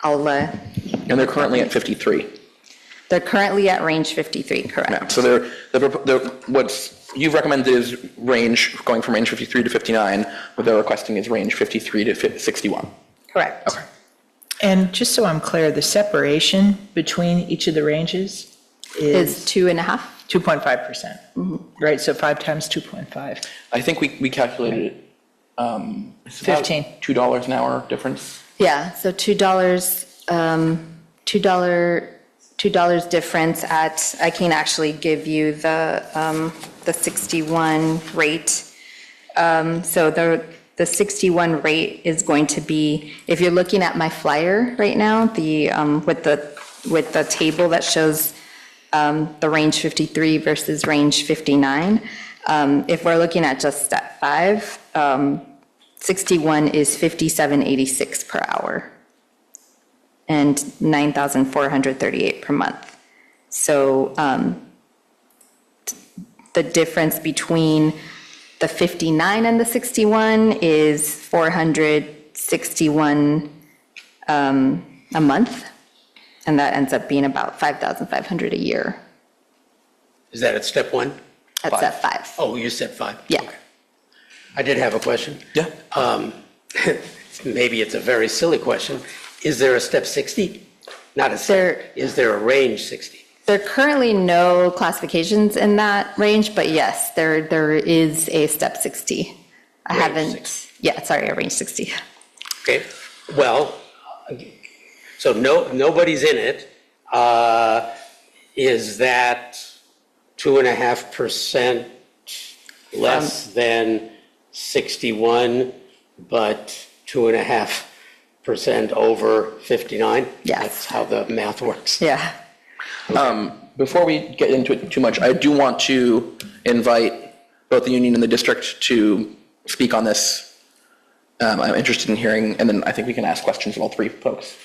Speaker 2: I'll.
Speaker 1: And they're currently at 53.
Speaker 2: They're currently at range 53, correct?
Speaker 1: Yeah, so what you've recommended is range, going from range 53 to 59, what they're requesting is range 53 to 61.
Speaker 2: Correct.
Speaker 1: Okay.
Speaker 5: And just so I'm clear, the separation between each of the ranges
Speaker 2: Is 2.5?
Speaker 5: 2.5%, right? So 5 times 2.5.
Speaker 1: I think we calculated it. It's about
Speaker 5: 15.
Speaker 1: $2 an hour difference.
Speaker 2: Yeah, so $2 difference at, I can actually give you the 61 rate. So the 61 rate is going to be, if you're looking at my flyer right now, with the table that shows the range 53 versus range 59, if we're looking at just step 5, 61 is $57.86 per hour and $9,438 per month. So the difference between the 59 and the 61 is 461 a month, and that ends up being about 5,500 a year.
Speaker 3: Is that at step 1?
Speaker 2: That's at 5.
Speaker 3: Oh, you said 5?
Speaker 2: Yeah.
Speaker 3: Okay. I did have a question.
Speaker 1: Yeah.
Speaker 3: Maybe it's a very silly question. Is there a step 60? Not a step. Is there a range 60?
Speaker 2: There are currently no classifications in that range, but yes, there is a step 60. I
Speaker 3: Range
Speaker 2: haven't,
Speaker 3: 60.
Speaker 2: yeah, sorry, a range 60.
Speaker 3: Okay, well, so nobody's in it. Is that 2.5% less than 61, but 2.5% over 59?
Speaker 2: Yes.
Speaker 3: That's how the math works.
Speaker 2: Yeah.
Speaker 1: Before we get into it too much, I do want to invite both the union and the district to speak on this. I'm interested in hearing, and then I think we can ask questions of all 3 folks.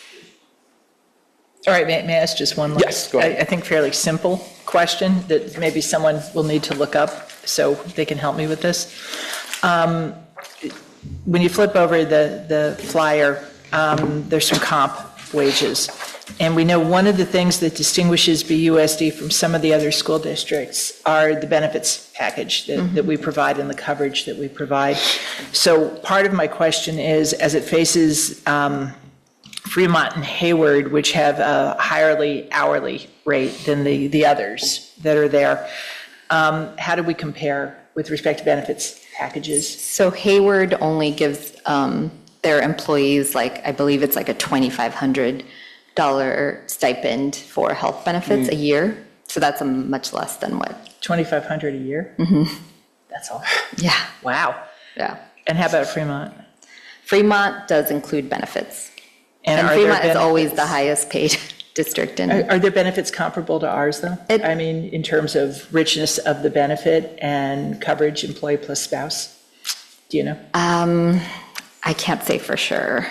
Speaker 5: All right, may I ask just one last?
Speaker 1: Yes, go ahead.
Speaker 5: I think fairly simple question that maybe someone will need to look up so they can help me with this. When you flip over the flyer, there's some comp wages. And we know one of the things that distinguishes BUSD from some of the other school districts are the benefits package that we provide and the coverage that we provide. So part of my question is, as it faces Fremont and Hayward, which have a higher hourly rate than the others that are there, how do we compare with respect to benefits packages?
Speaker 2: So Hayward only gives their employees, I believe it's like a $2,500 stipend for health benefits a year. So that's a much less than what?
Speaker 5: $2,500 a year? Mm-hmm. That's all.
Speaker 2: Yeah.
Speaker 5: Wow.
Speaker 2: Yeah.
Speaker 5: And how about Fremont?
Speaker 2: Fremont does include benefits. And
Speaker 5: are there
Speaker 2: Fremont is always the
Speaker 5: benefits-
Speaker 2: highest paid district in.
Speaker 5: Are there benefits comparable to ours, though? I mean, in terms of richness of the benefit and coverage, employee plus spouse? Do you know?
Speaker 2: I can't say for sure.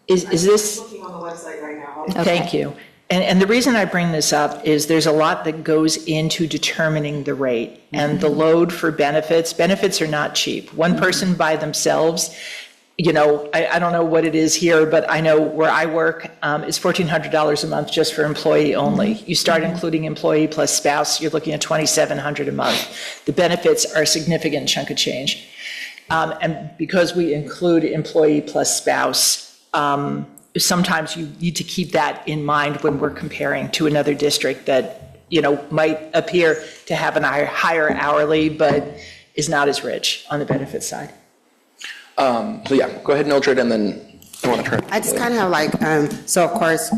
Speaker 5: Is this?
Speaker 9: Looking on the website right now.
Speaker 5: Thank you. And the reason I bring this up is there's a lot that goes into determining the rate and the load for benefits. Benefits are not cheap. One person by themselves, I don't know what it is here, but I know where I work is $1,400 a month just for employee only. You start including employee plus spouse, you're looking at $2,700 a month. The benefits are a significant chunk of change. And because we include employee plus spouse, sometimes you need to keep that in mind when we're comparing to another district that, might appear to have a higher hourly, but is not as rich on the benefits side.
Speaker 1: So yeah, go ahead, Mildred, and then I want to turn.
Speaker 8: I just kind of have like, so of course,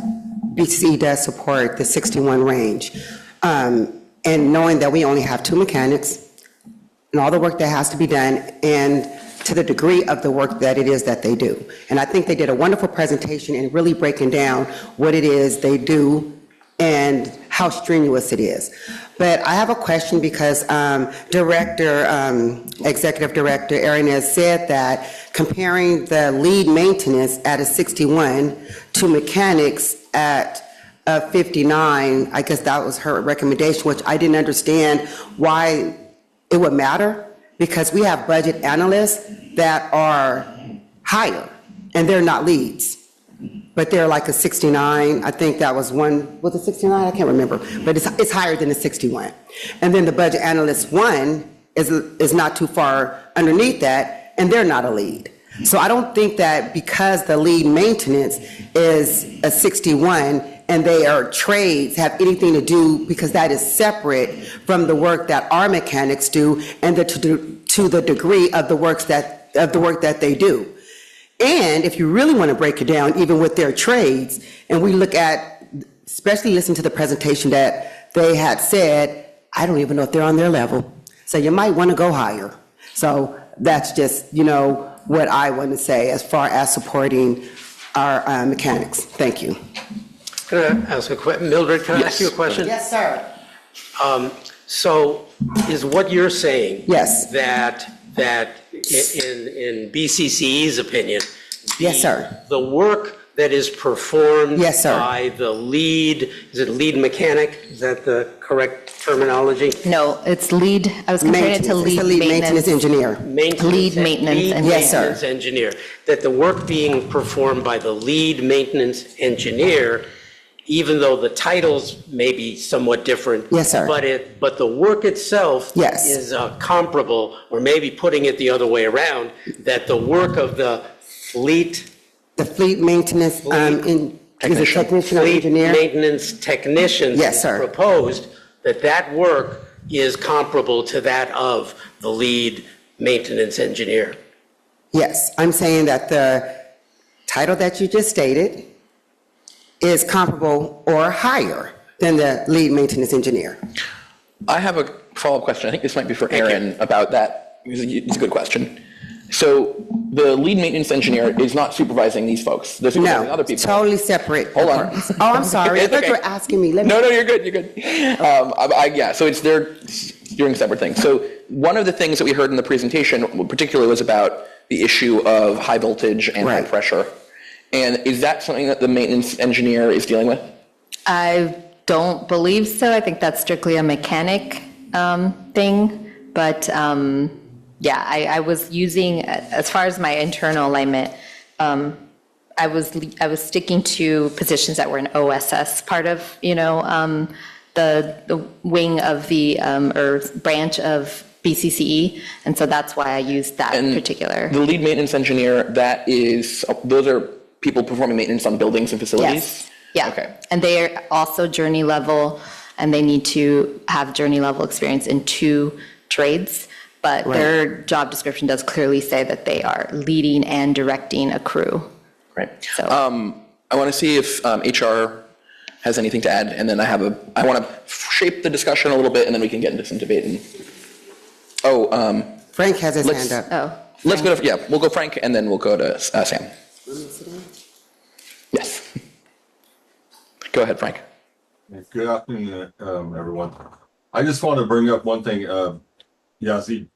Speaker 8: BC does support the 61 range. And knowing that we only have 2 mechanics and all the work that has to be done and to the degree of the work that it is that they do. And I think they did a wonderful presentation in really breaking down what it is they do and how strenuous it is. But I have a question because Executive Director Arenas said that comparing the lead maintenance at a 61 to mechanics at a 59, I guess that was her recommendation, which I didn't understand why it would matter, because we have budget analysts that are higher and they're not leads. But they're like a 69, I think that was it 69? I can't remember, but it's higher than a 61. And then the budget analyst 1 is not too far underneath that, and they're not a lead. So I don't think that because the lead maintenance is a 61 and they are trades have anything to do, because that is separate from the work that our mechanics do and to the degree of the work that they do. And if you really want to break it down, even with their trades, and we look at, especially listen to the presentation that they had said, I don't even know if they're on their level. So you might want to go higher. So that's just, what I want to say as far as supporting our mechanics. Thank you.
Speaker 3: Can I ask a question? Mildred, can I ask you a question?
Speaker 8: Yes, sir.
Speaker 3: So is what you're saying?
Speaker 8: Yes.
Speaker 3: That in BCCE's opinion,
Speaker 8: Yes, sir.
Speaker 3: the work that is performed
Speaker 8: Yes, sir.
Speaker 3: by the lead, is it lead mechanic? Is that the correct terminology?
Speaker 2: No, it's lead, I was comparing it to
Speaker 8: Maintenance. It's
Speaker 2: lead
Speaker 8: the lead maintenance engineer.
Speaker 2: Lead maintenance
Speaker 3: Lead
Speaker 2: engineer.
Speaker 8: Yes, sir.
Speaker 3: maintenance engineer. That the work being performed by the lead maintenance engineer, even though the titles may be somewhat different.
Speaker 8: Yes, sir.
Speaker 3: But the work itself.
Speaker 8: Yes.
Speaker 3: Is comparable, or maybe putting it the other way around, that the work of the fleet.
Speaker 8: The fleet maintenance, is a technician or
Speaker 3: Fleet
Speaker 8: engineer?
Speaker 3: maintenance technicians.
Speaker 8: Yes, sir.
Speaker 3: Proposed that work is comparable to that of the lead maintenance engineer.
Speaker 8: Yes, I'm saying that the title that you just stated is comparable or higher than the lead maintenance engineer.
Speaker 1: I have a follow-up question. I think this might be for Aaron about that. It's a good question. So the lead maintenance engineer is not supervising these folks. They're supervising other
Speaker 8: No,
Speaker 1: people.
Speaker 8: totally separate.
Speaker 1: Hold on.
Speaker 8: Oh, I'm sorry. I
Speaker 1: It's
Speaker 8: thought you
Speaker 1: okay.
Speaker 8: were asking me.
Speaker 1: No, you're good. Yeah, so they're doing separate things. So one of the things that we heard in the presentation particularly was about the issue of high voltage and high
Speaker 8: Right.
Speaker 1: pressure. And is that something that the maintenance engineer is dealing with?
Speaker 2: I don't believe so. I think that's strictly a mechanic thing. But yeah, I was using, as far as my internal alignment, I was sticking to positions that were an OSS part of, the wing of the, or branch of BCCE. And so that's why I used that particular.
Speaker 1: The lead maintenance engineer, those are people performing maintenance on buildings and facilities?
Speaker 2: Yes. Yeah.
Speaker 1: Okay.
Speaker 2: And they are also journey level, and they need to have journey level experience in 2 trades. But their job description does clearly say that they are leading and directing a crew.
Speaker 1: Right.
Speaker 2: So
Speaker 1: I want to see if HR has anything to add, and then I want to shape the discussion a little bit, and then we can get into some debate.
Speaker 8: Frank has his hand up.
Speaker 2: oh,
Speaker 1: Let's go to, we'll go Frank, and then we'll go to Sam. Yes. Go ahead, Frank.
Speaker 11: Good afternoon, everyone. I just want to bring up one thing. Yazzie,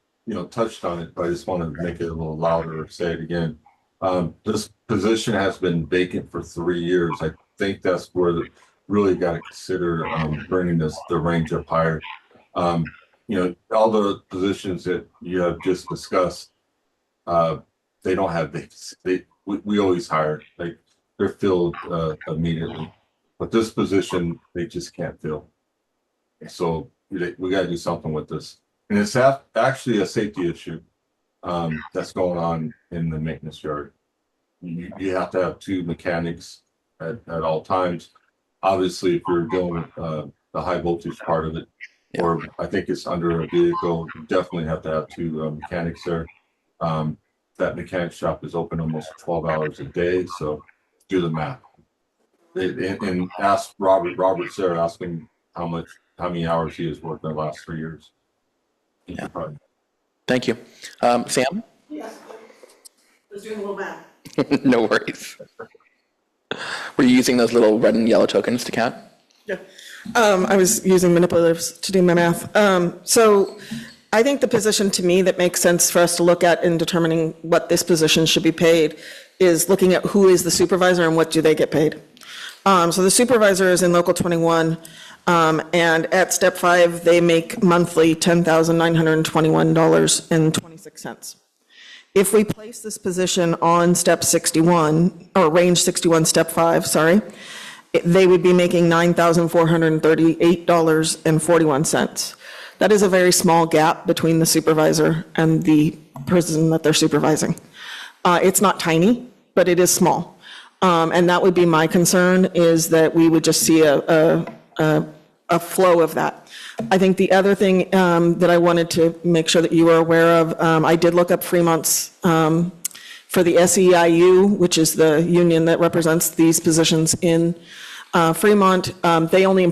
Speaker 11: touched on it, but I just want to make it a little louder or say it again. This position has been vacant for 3 years. I think that's where really got to consider bringing the range up higher. All the positions that you have just discussed, they don't have vacancies. We always hire. They're filled immediately. But this position, they just can't fill. So we got to do something with this. And it's actually a safety issue that's going on in the maintenance yard. You have to have 2 mechanics at all times. Obviously, if you're dealing with the high voltage part of it. Or I think it's under a vehicle, you definitely have to have two mechanics there. That mechanic shop is open almost 12 hours a day, so do the math. And ask Robert's there, ask him how many hours he has worked in the last 3 years.
Speaker 1: Yeah. Thank you. Sam?
Speaker 9: Yes. I was doing a little math.
Speaker 1: No worries. Were you using those little red and yellow tokens to count?
Speaker 9: Yeah. I was using manipulatives to do my math. So I think the position to me that makes sense for us to look at in determining what this position should be paid is looking at who is the supervisor and what do they get paid. So the supervisor is in Local 21, and at Step 5, they make monthly $10,921.26. If we place this position on Step 61, or Range 61, Step 5, sorry, they would be making $9,438.41. That is a very small gap between the supervisor and the person that they're supervising. It's not tiny, but it is small. And that would be my concern, is that we would just see a flow of that. I think the other thing that I wanted to make sure that you were aware of, I did look up Fremont's for the SEIU, which is the union that represents these positions in Fremont. They only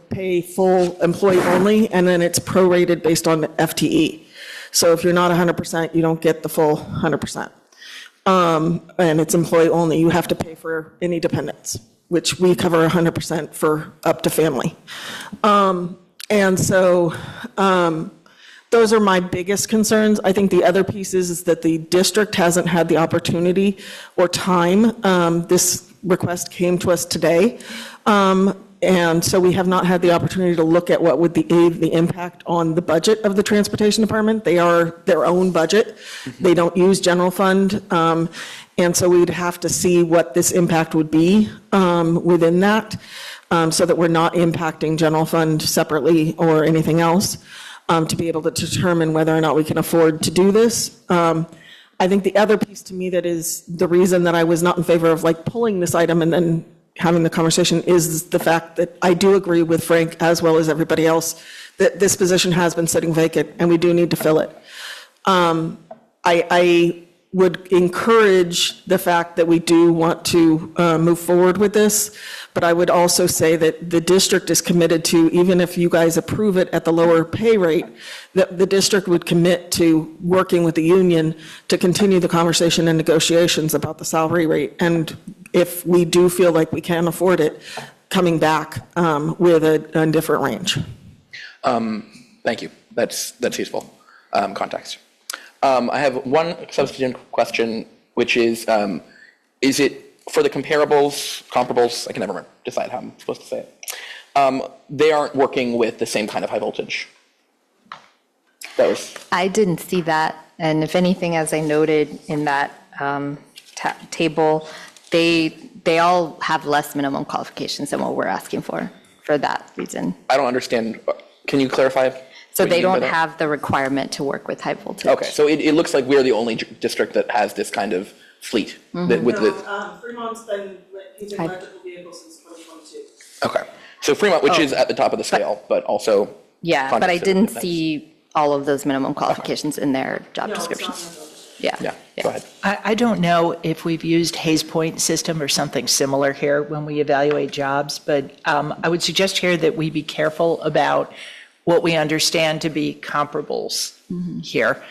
Speaker 9: pay full employee only, and then it's prorated based on FTE. So if you're not 100%, you don't get the full 100%. And it's employee only. You have to pay for any dependents, which we cover 100% for up to family. And so those are my biggest concerns. I think the other piece is that the district hasn't had the opportunity or time. This request came to us today. And so we have not had the opportunity to look at what would the impact on the budget of the Transportation Department. They are their own budget. They don't use general fund. And so we'd have to see what this impact would be within that, so that we're not impacting general fund separately or anything else, to be able to determine whether or not we can afford to do this. I think the other piece to me that is the reason that I was not in favor of like pulling this item and then having the conversation is the fact that I do agree with Frank, as well as everybody else, that this position has been sitting vacant and we do need to fill it. I would encourage the fact that we do want to move forward with this, but I would also say that the district is committed to, even if you guys approve it at the lower pay rate, that the district would commit to working with the union to continue the conversation and negotiations about the salary rate. And if we do feel like we can afford it, coming back with a different range.
Speaker 1: Thank you. That's useful context. I have one substantive question, which is it for the comparables, I can never decide how I'm supposed to say it. They aren't working with the same kind of high voltage.
Speaker 2: I didn't see that. And if anything, as I noted in that table, they all have less minimum qualifications than what we're asking for that reason.
Speaker 1: I don't understand. Can you clarify?
Speaker 2: So they don't have the requirement to work with high voltage.
Speaker 1: Okay, so it looks like we're the only district that has this kind of fleet.
Speaker 9: Fremont's been using electrical vehicles since 2022.
Speaker 1: Okay, so Fremont, which is at the top of the scale, but also.
Speaker 2: Yeah, but I didn't see all of those minimum qualifications in their job descriptions. Yeah.
Speaker 1: Go ahead.
Speaker 5: I don't know if we've used Hayes Point system or something similar here when we evaluate jobs, but I would suggest here that we be careful about what we understand to be comparables here.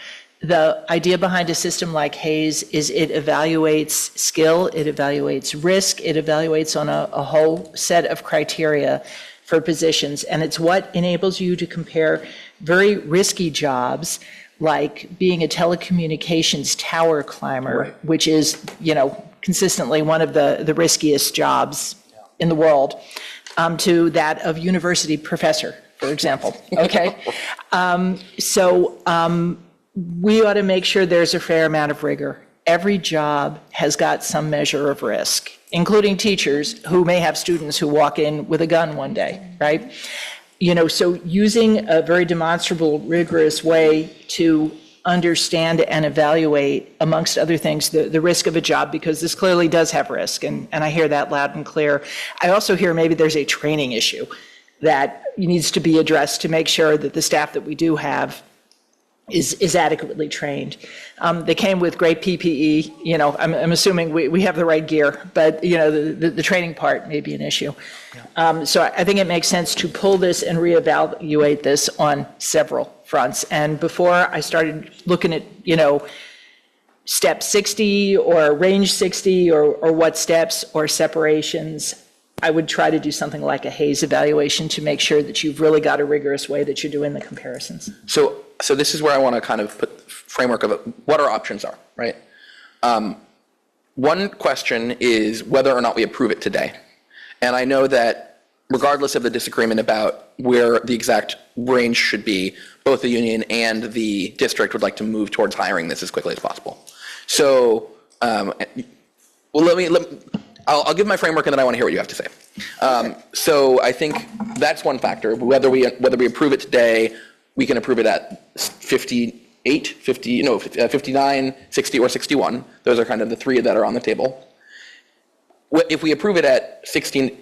Speaker 5: The idea behind a system like Hayes is it evaluates skill, it evaluates risk, it evaluates on a whole set of criteria for positions, and it's what enables you to compare very risky jobs like being a telecommunications tower climber, which is, consistently one of the riskiest jobs in the world, to that of university professor, for example, okay? We ought to make sure there's a fair amount of rigor. Every job has got some measure of risk, including teachers who may have students who walk in with a gun one day, right? So using a very demonstrable, rigorous way to understand and evaluate, amongst other things, the risk of a job, because this clearly does have risk, and I hear that loud and clear. I also hear maybe there's a training issue. that needs to be addressed to make sure that the staff that we do have is adequately trained. They came with great PPE, I'm assuming we have the right gear, but, the training part may be an issue. So I think it makes sense to pull this and reevaluate this on several fronts. And before I started looking at, step 60 or range 60 or what steps or separations, I would try to do something like a Hayes evaluation to make sure that you've really got a rigorous way that you're doing the comparisons.
Speaker 1: So this is where I want to kind of put the framework of what our options are, right? One question is whether or not we approve it today. And I know that regardless of the disagreement about where the exact range should be, both the union and the district would like to move towards hiring this as quickly as possible. So, I'll give my framework and then I want to hear what you have to say. So I think that's one factor. Whether we approve it today, we can approve it at 59, 60, or 61. Those are kind of the three that are on the table. If we approve it at 16,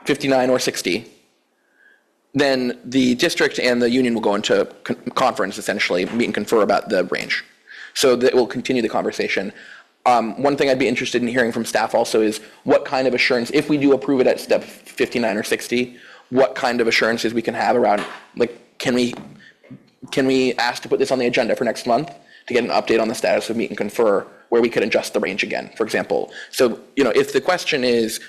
Speaker 1: 59, or 60, then the district and the union will go into conference, essentially, meet and confer about the range. So that will continue the conversation. One thing I'd be interested in hearing from staff also is what kind of assurance, if we do approve it at step 59 or 60, what kind of assurances we can have around, like, can we ask to put this on the agenda for next month to get an update on the status of meet and confer where we could adjust the range again, for example. So, if the question is,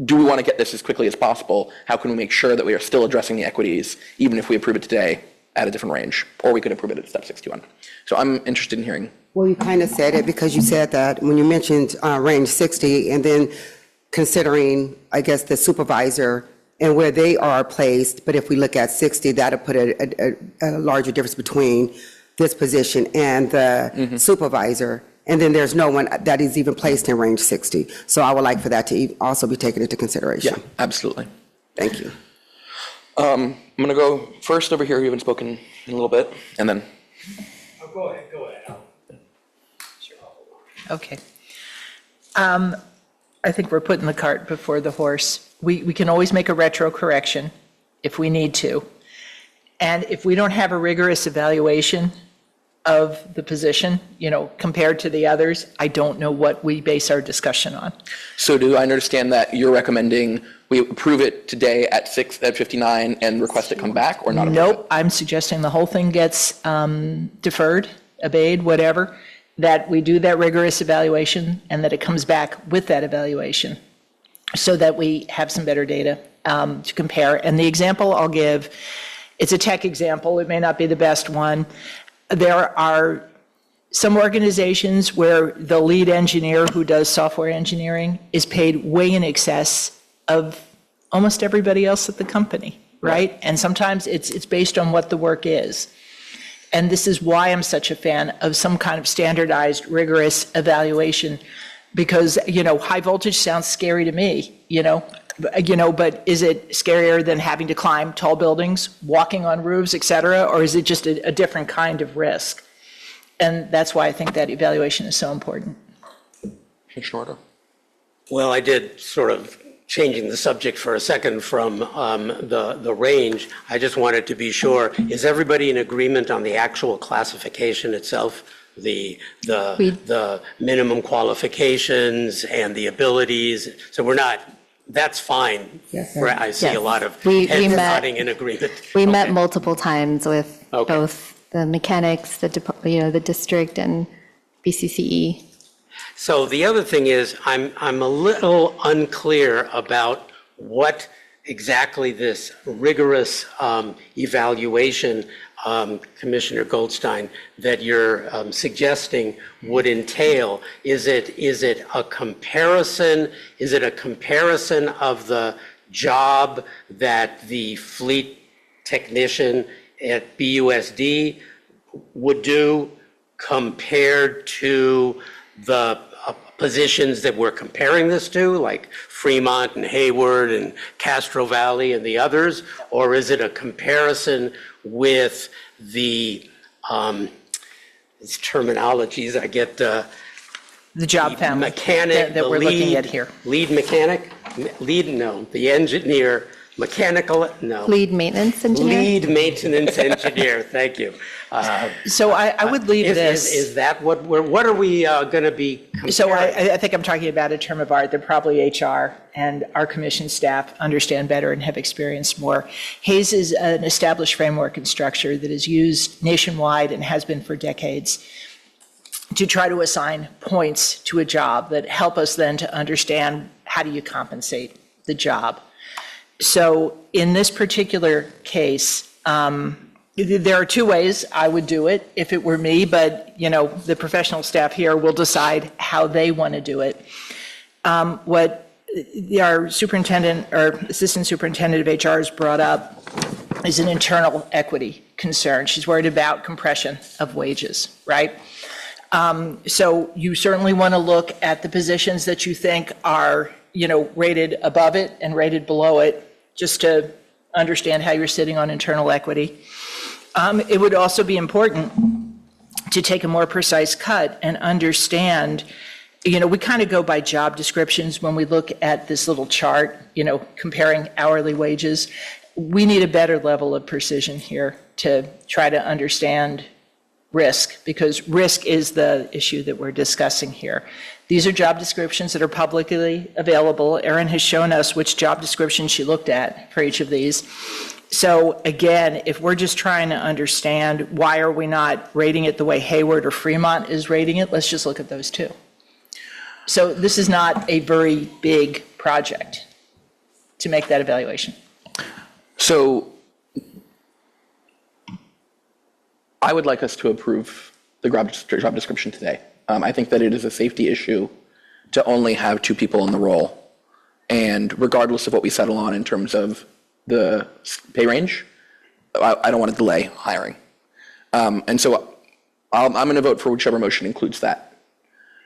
Speaker 1: do we want to get this as quickly as possible, how can we make sure that we are still addressing the equities, even if we approve it today at a different range, or we could approve it at step 61. So I'm interested in hearing.
Speaker 8: Well, you kind of said it because you said that when you mentioned range 60, and then considering, I guess, the supervisor and where they are placed, but if we look at 60, that'll put a larger difference between this position and the supervisor. And then there's no one that is even placed in range 60. So I would like for that to also be taken into consideration.
Speaker 1: Yeah, absolutely.
Speaker 8: Thank you.
Speaker 1: I'm going to go first over here. You haven't spoken in a little bit, and then.
Speaker 7: Oh, go ahead.
Speaker 5: Okay. I think we're putting the cart before the horse. We can always make a retro correction if we need to. And if we don't have a rigorous evaluation of the position, compared to the others, I don't know what we base our discussion on.
Speaker 1: So do I understand that you're recommending we approve it today at 59 and request it come back, or not?
Speaker 5: Nope, I'm suggesting the whole thing gets deferred, obeyed, whatever, that we do that rigorous evaluation and that it comes back with that evaluation so that we have some better data to compare. And the example I'll give, it's a tech example, it may not be the best one. There are some organizations where the lead engineer who does software engineering is paid way in excess of almost everybody else at the company, right? And sometimes it's based on what the work is. And this is why I'm such a fan of some kind of standardized, rigorous evaluation, because, high voltage sounds scary to me, but is it scarier than having to climb tall buildings, walking on roofs, et cetera, or is it just a different kind of risk? And that's why I think that evaluation is so important.
Speaker 1: Commissioner Order.
Speaker 3: Well, I did sort of changing the subject for a second from the range. I just wanted to be sure, is everybody in agreement on the actual classification itself? The minimum qualifications and the abilities? So we're not, that's fine.
Speaker 8: Yes, sir.
Speaker 3: I see a lot of
Speaker 2: We
Speaker 3: heads
Speaker 2: met-
Speaker 3: nodding in agreement.
Speaker 2: We met
Speaker 3: Okay.
Speaker 2: multiple times with
Speaker 3: Okay.
Speaker 2: both the mechanics, the district, and BCCE.
Speaker 3: So the other thing is, I'm a little unclear about what exactly this rigorous evaluation, Commissioner Goldstein, that you're suggesting would entail. Is it a comparison? Is it a comparison of the job that the fleet technician at BUSD would do compared to the positions that we're comparing this to, like Fremont and Hayward and Castro Valley and the others? Or is it a comparison with the, it's terminologies, I get
Speaker 5: The job family
Speaker 3: mechanic,
Speaker 5: that
Speaker 3: the
Speaker 5: we're looking
Speaker 3: lead-
Speaker 5: at here.
Speaker 3: Lead mechanic, the engineer, mechanical, no.
Speaker 2: Lead maintenance engineer?
Speaker 3: Lead maintenance engineer, thank you.
Speaker 5: So I would leave this.
Speaker 3: Is that what are we going to be comparing?
Speaker 5: So I think I'm talking about a term of art that probably HR and our commission staff understand better and have experienced more. Hayes is an established framework and structure that is used nationwide and has been for decades to try to assign points to a job that help us then to understand how do you compensate the job. So in this particular case, there are two ways I would do it if it were me, but the professional staff here will decide how they want to do it. What our superintendent or assistant superintendent of HR has brought up is an internal equity concern. She's worried about compression of wages, right? So you certainly want to look at the positions that you think are, rated above it and rated below it, just to understand how you're sitting on internal equity. It would also be important to take a more precise cut and understand, we kind of go by job descriptions when we look at this little chart, comparing hourly wages. We need a better level of precision here to try to understand risk, because risk is the issue that we're discussing here. These are job descriptions that are publicly available. Erin has shown us which job description she looked at for each of these. So again, if we're just trying to understand why are we not rating it the way Hayward or Fremont is rating it, let's just look at those two. So this is not a very big project to make that evaluation.
Speaker 1: So I would like us to approve the job description today. I think that it is a safety issue to only have 2 people in the role. And regardless of what we settle on in terms of the pay range, I don't want to delay hiring. And so I'm going to vote for whichever motion includes that.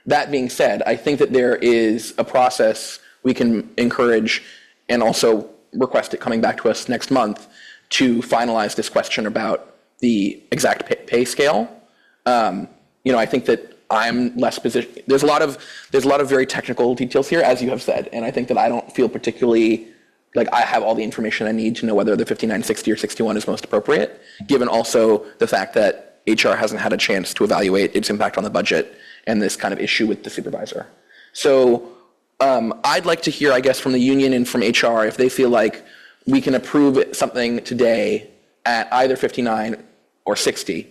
Speaker 1: That being said, I think that there is a process we can encourage and also request it coming back to us next month to finalize this question about the exact pay scale. I think that I'm less positioned. There's a lot of very technical details here, as you have said, and I think that I don't feel particularly like I have all the information I need to know whether the 5960 or 61 is most appropriate, given also the fact that HR hasn't had a chance to evaluate its impact on the budget and this kind of issue with the supervisor. So I'd like to hear, I guess, from the union and from HR if they feel like we can approve something today at either 59 or 60,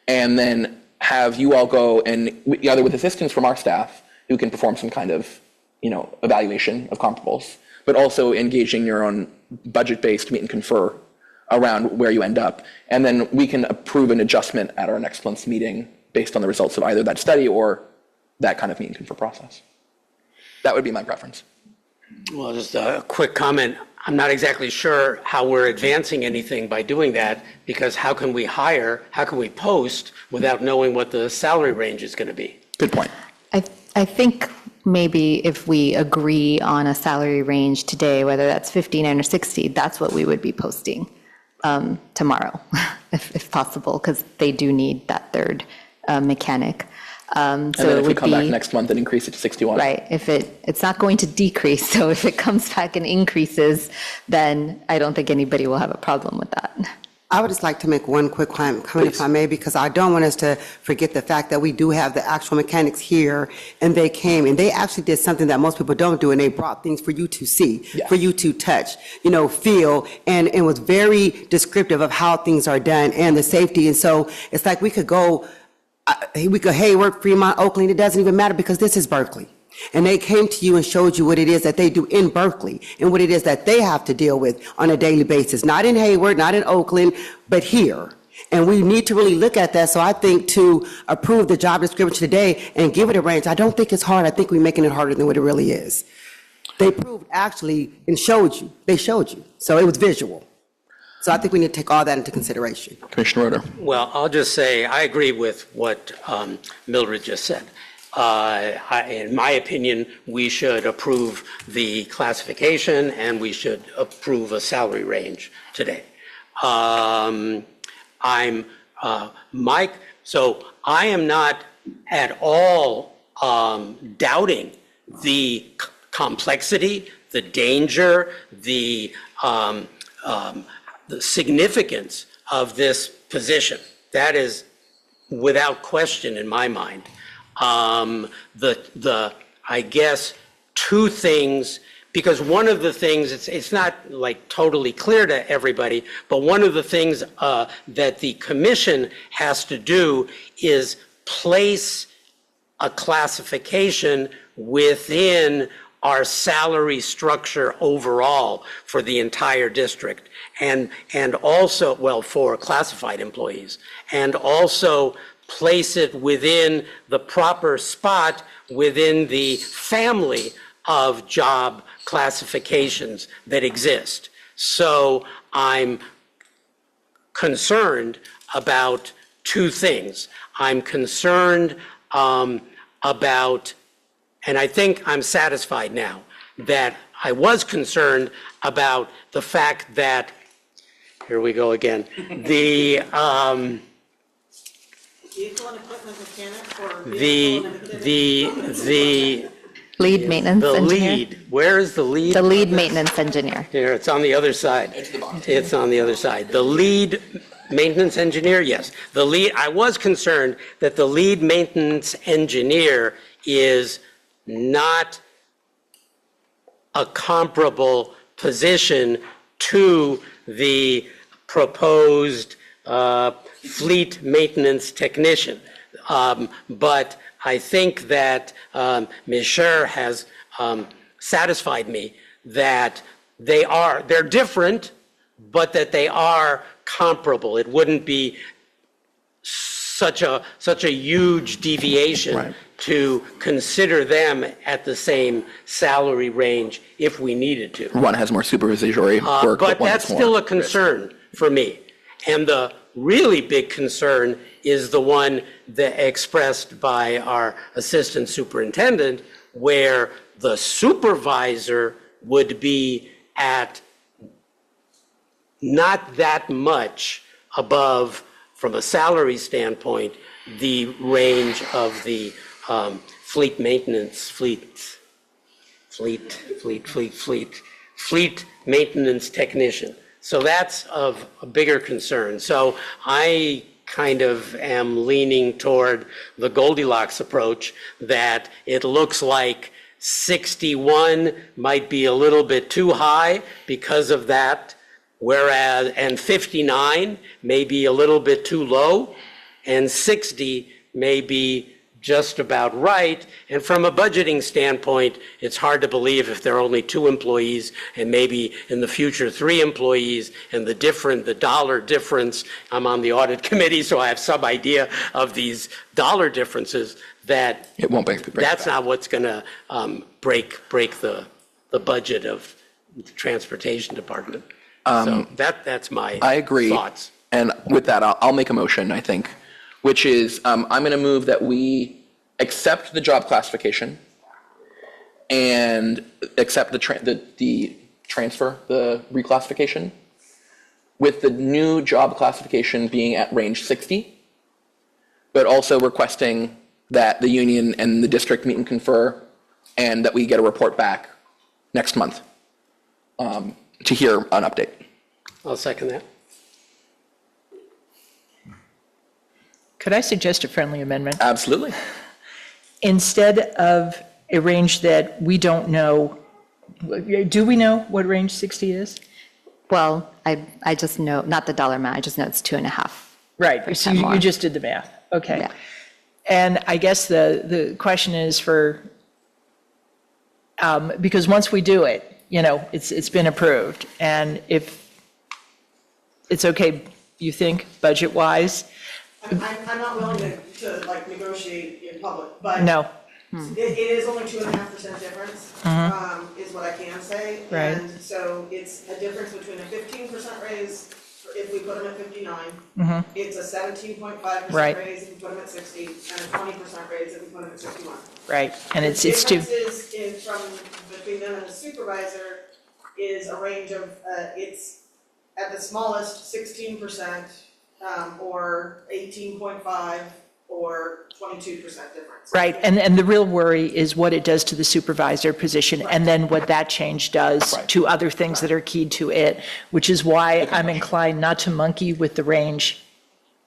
Speaker 1: and then have you all go and either with assistance from our staff who can perform some kind of, evaluation of comparables, but also engaging your own budget-based meet and confer around where you end up. And then we can approve an adjustment at our next month's meeting based on the results of either that study or that kind of meet and confer process. That would be my preference.
Speaker 3: Well, just a quick comment. I'm not exactly sure how we're advancing anything by doing that, because how can we post without knowing what the salary range is going to be?
Speaker 1: Good point.
Speaker 2: I think maybe if we agree on a salary range today, whether that's 59 or 60, that's what we would be posting tomorrow, if possible, because they do need that third mechanic.
Speaker 1: And then if we come back next month and increase it to 61.
Speaker 2: Right. If it's not going to decrease, so if it comes back and increases, then I don't think anybody will have a problem with that.
Speaker 8: I would just like to make one quick comment, if I may, because I don't want us to forget the fact that we do have the actual mechanics here, and they came, and they actually did something that most people don't do, and they brought things for you to see, for you to touch, feel, and it was very descriptive of how things are done and the safety. And so it's like we could go Hayward, Fremont, Oakland, it doesn't even matter because this is Berkeley. And they came to you and showed you what it is that they do in Berkeley and what it is that they have to deal with on a daily basis, not in Hayward, not in Oakland, but here. And we need to really look at that. So I think to approve the job description today and give it a range, I don't think it's hard. I think we're making it harder than what it really is. They proved actually and showed you. They showed you. So it was visual. So I think we need to take all that into consideration.
Speaker 1: Commissioner Roeder.
Speaker 3: Well, I'll just say I agree with what Mildred just said. In my opinion, we should approve the classification and we should approve a salary range today. Mike, so I am not at all doubting the complexity, the danger, the the significance of this position. That is without question in my mind. I guess, two things, because one of the things, it's not like totally clear to everybody, but one of the things that the commission has to do is place a classification within our salary structure overall for the entire district, and also, well, for classified employees, and also place it within the proper spot within the family of job classifications that exist. So I'm concerned about two things. I'm concerned about, and I think I'm satisfied now, that I was concerned about the fact that, here we go again, the
Speaker 9: Vehicle and equipment mechanic or
Speaker 3: the
Speaker 2: Lead maintenance engineer?
Speaker 3: lead, where is the lead?
Speaker 2: The lead maintenance engineer.
Speaker 3: Here, it's on the other side. It's on the other side. The lead maintenance engineer, yes. The lead, I was concerned that the lead maintenance engineer is not a comparable position to the proposed fleet maintenance technician. But I think that Ms. Scher has satisfied me that they're different, but that they are comparable. It wouldn't be such a huge deviation to consider them at the same salary range if we needed to.
Speaker 1: One has more supervisory work,
Speaker 3: But
Speaker 1: one
Speaker 3: that's
Speaker 1: has more
Speaker 3: still a concern for me. And the really big concern is the one that expressed by our assistant superintendent, where the supervisor would be at not that much above, from a salary standpoint, the range of the fleet maintenance, fleet maintenance technician. So that's of a bigger concern. So I kind of am leaning toward the Goldilocks approach, that it looks like 61 might be a little bit too high because of that, whereas, and 59 may be a little bit too low, and 60 may be just about right. And from a budgeting standpoint, it's hard to believe if there are only 2 employees and maybe in the future 3 employees, and the dollar difference, I'm on the audit committee, so I have some idea of these dollar differences, that
Speaker 1: It won't break.
Speaker 3: that's not what's going to break the budget of the transportation department. So that's my
Speaker 1: I agree.
Speaker 3: thoughts.
Speaker 1: And with that, I'll make a motion, I think, which is, I'm going to move that we accept the job classification and accept the transfer, the reclassification, with the new job classification being at range 60, but also requesting that the union and the district meet and confer, and that we get a report back next month to hear an update.
Speaker 3: I'll second that.
Speaker 5: Could I suggest a friendly amendment?
Speaker 1: Absolutely.
Speaker 5: Instead of a range that we don't know, do we know what range 60 is?
Speaker 2: Well, I just know, not the dollar amount, I just know it's 2.5.
Speaker 5: Right, so
Speaker 2: % more.
Speaker 5: you just did the math, okay.
Speaker 2: Yeah.
Speaker 5: And I guess the question is for, because once we do it, it's been approved, and if it's okay, you think, budget-wise?
Speaker 9: I'm not willing to like negotiate in public, but.
Speaker 5: No.
Speaker 9: It is only 2.5% difference, is what I can say.
Speaker 5: Right.
Speaker 9: And so it's a difference between a 15% raise if we put them at 59. It's a 17.5%
Speaker 5: Right.
Speaker 9: raise if we put them at 60, and a 20% raise if we put them at 61.
Speaker 5: Right, and it's
Speaker 9: The
Speaker 5: too,
Speaker 9: differences from between them and the supervisor is a range of, it's at the smallest 16%, or 18.5, or 22% difference.
Speaker 5: Right, and the real worry is what it does to the supervisor position, and then what that change does to other things that are keyed to it, which is why I'm inclined not to monkey with the range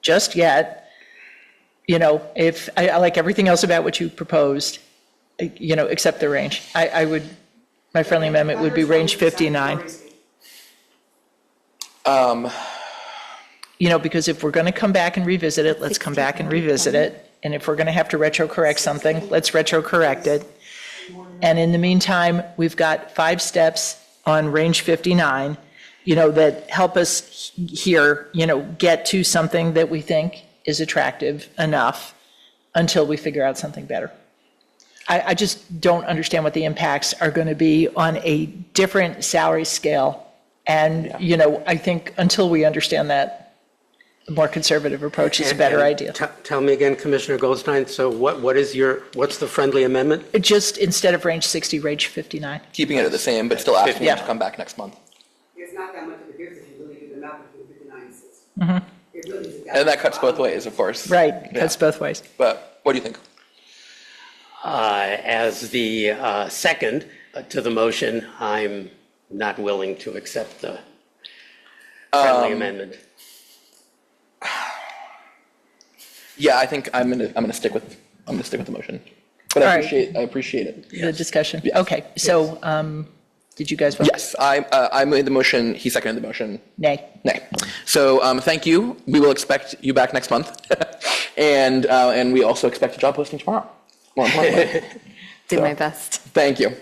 Speaker 5: just yet. You know, if, I like everything else about what you proposed, you know, except the range. I would, my friendly amendment would be range 59. You know, because if we're going to come back and revisit it, let's come back and revisit it. And if we're going to have to retro-correct something, let's retro-correct it. And in the meantime, we've got 5 steps on range 59, you know, that help us here, you know, get to something that we think is attractive enough until we figure out something better. I just don't understand what the impacts are going to be on a different salary scale. And, you know, I think until we understand that, a more conservative approach is a better idea.
Speaker 3: Tell me again, Commissioner Goldstein, so what's the friendly amendment?
Speaker 5: Just instead of range 60, range 59.
Speaker 1: Keeping it the same, but still asking them to come back next month.
Speaker 8: It's not that much of a difference if you really do the math between 59 and 60. It really is.
Speaker 1: And that cuts both ways, of course.
Speaker 5: Right, cuts both ways.
Speaker 1: But what do you think?
Speaker 3: As the second to the motion, I'm not willing to accept the friendly amendment.
Speaker 1: Yeah, I think I'm gonna stick with the motion. But
Speaker 5: All
Speaker 1: I
Speaker 5: right.
Speaker 1: appreciate it.
Speaker 5: The discussion. Okay, so did you guys vote?
Speaker 1: Yes, I made the motion, he seconded the motion.
Speaker 5: Nay.
Speaker 1: Nay. So thank you. We will expect you back next month. And we also expect a job posting tomorrow, more importantly.
Speaker 2: Do my best.
Speaker 1: Thank you.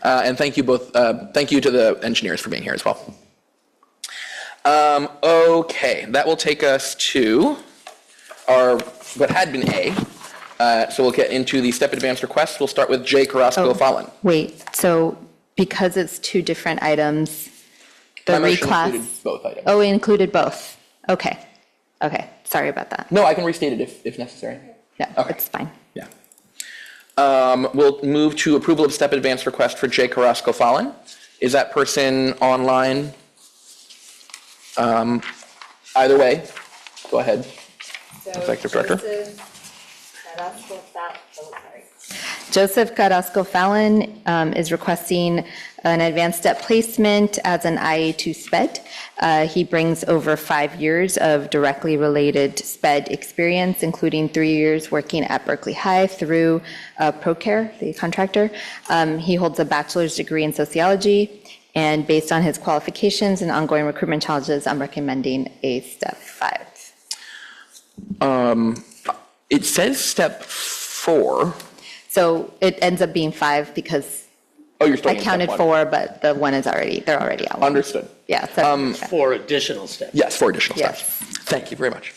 Speaker 1: And thank you both, thank you to the engineers for being here as well. Okay, that will take us to our, what had been A. So we'll get into the step advance requests. We'll start with J. Carrasco-Fallon.
Speaker 2: Wait, so because it's 2 different items, the
Speaker 1: My motion
Speaker 2: reclass?
Speaker 1: included both items.
Speaker 2: Oh, it included both. Okay. Okay, sorry about that.
Speaker 1: No, I can restate it if necessary.
Speaker 2: Yeah,
Speaker 1: Okay.
Speaker 2: it's fine.
Speaker 1: Yeah. We'll move to approval of step advance request for J. Carrasco-Fallon. Is that person online? Either way, go ahead. Executive Director.
Speaker 2: Joseph Carrasco-Fallon is requesting an advanced step placement as an IA2 SPED. He brings over 5 years of directly related SPED experience, including 3 years working at Berkeley High through ProCare, the contractor. He holds a bachelor's degree in sociology, and based on his qualifications and ongoing recruitment challenges, I'm recommending a step 5.
Speaker 1: It says step 4.
Speaker 2: So it ends up being 5 because
Speaker 1: Oh, you're
Speaker 2: I
Speaker 1: starting at step
Speaker 2: counted
Speaker 1: 1.
Speaker 2: 4, but the one is already, they're already out.
Speaker 1: Understood.
Speaker 2: Yeah. So
Speaker 3: 4 additional steps.
Speaker 1: Yes, 4 additional steps.
Speaker 2: Yes.
Speaker 1: Thank you very much.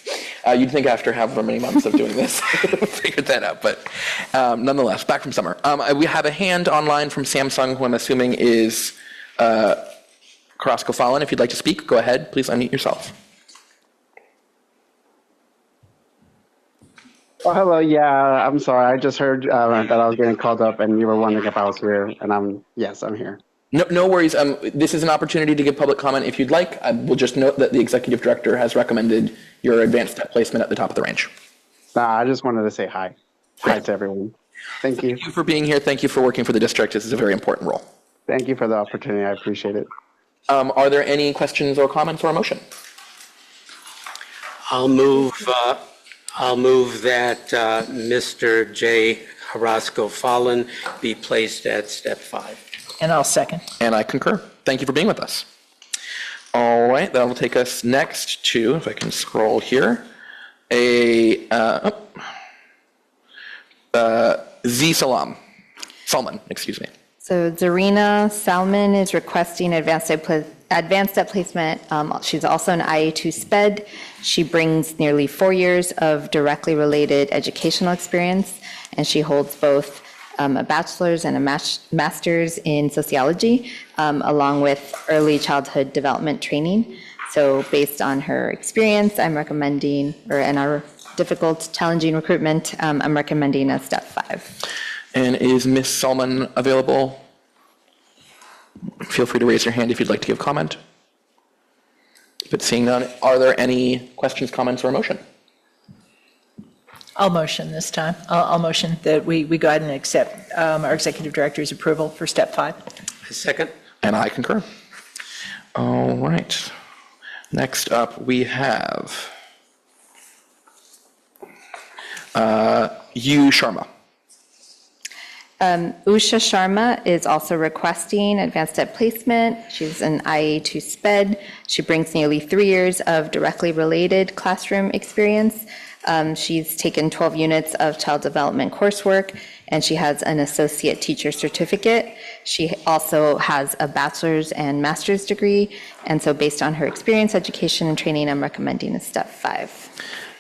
Speaker 1: You'd think after however many months of doing this, figured that out, but nonetheless, back from summer. We have a hand online from Samsung, who I'm assuming is Carrasco-Fallon. If you'd like to speak, go ahead. Please unmute yourself.
Speaker 12: Oh, hello. Yeah, I'm sorry. I just heard that I was getting called up and you were wondering if I was here. And yes, I'm here.
Speaker 1: No worries. This is an opportunity to give public comment if you'd like. I will just note that the executive director has recommended your advanced step placement at the top of the range.
Speaker 12: I just wanted to say hi. Hi to everyone. Thank you.
Speaker 1: Thank you for being here. Thank you for working for the district. This is a very important role.
Speaker 12: Thank you for the opportunity. I appreciate it.
Speaker 1: Are there any questions or comments or a motion?
Speaker 3: I'll move that Mr. J. Carrasco-Fallon be placed at step 5.
Speaker 5: And I'll second.
Speaker 1: And I concur. Thank you for being with us. All right, that will take us next to, if I can scroll here, Z. Salman, excuse me.
Speaker 2: So Zarina Salman is requesting advanced step placement. She's also an IA2 SPED. She brings nearly 4 years of directly related educational experience, and she holds both a bachelor's and a master's in sociology, along with early childhood development training. So based on her experience, I'm recommending, and our difficult, challenging recruitment, I'm recommending a step 5.
Speaker 1: And is Ms. Salman available? Feel free to raise your hand if you'd like to give comment. But seeing none, are there any questions, comments, or a motion?
Speaker 5: I'll motion this time. I'll motion that we go ahead and accept our executive director's approval for step 5.
Speaker 3: Second.
Speaker 1: And I concur. All right. Next up, we have U. Sharma.
Speaker 2: Usha Sharma is also requesting advanced step placement. She's an IA2 SPED. She brings nearly 3 years of directly related classroom experience. She's taken 12 units of child development coursework, and she has an associate teacher certificate. She also has a bachelor's and master's degree, and so based on her experience, education, and training, I'm recommending a step 5.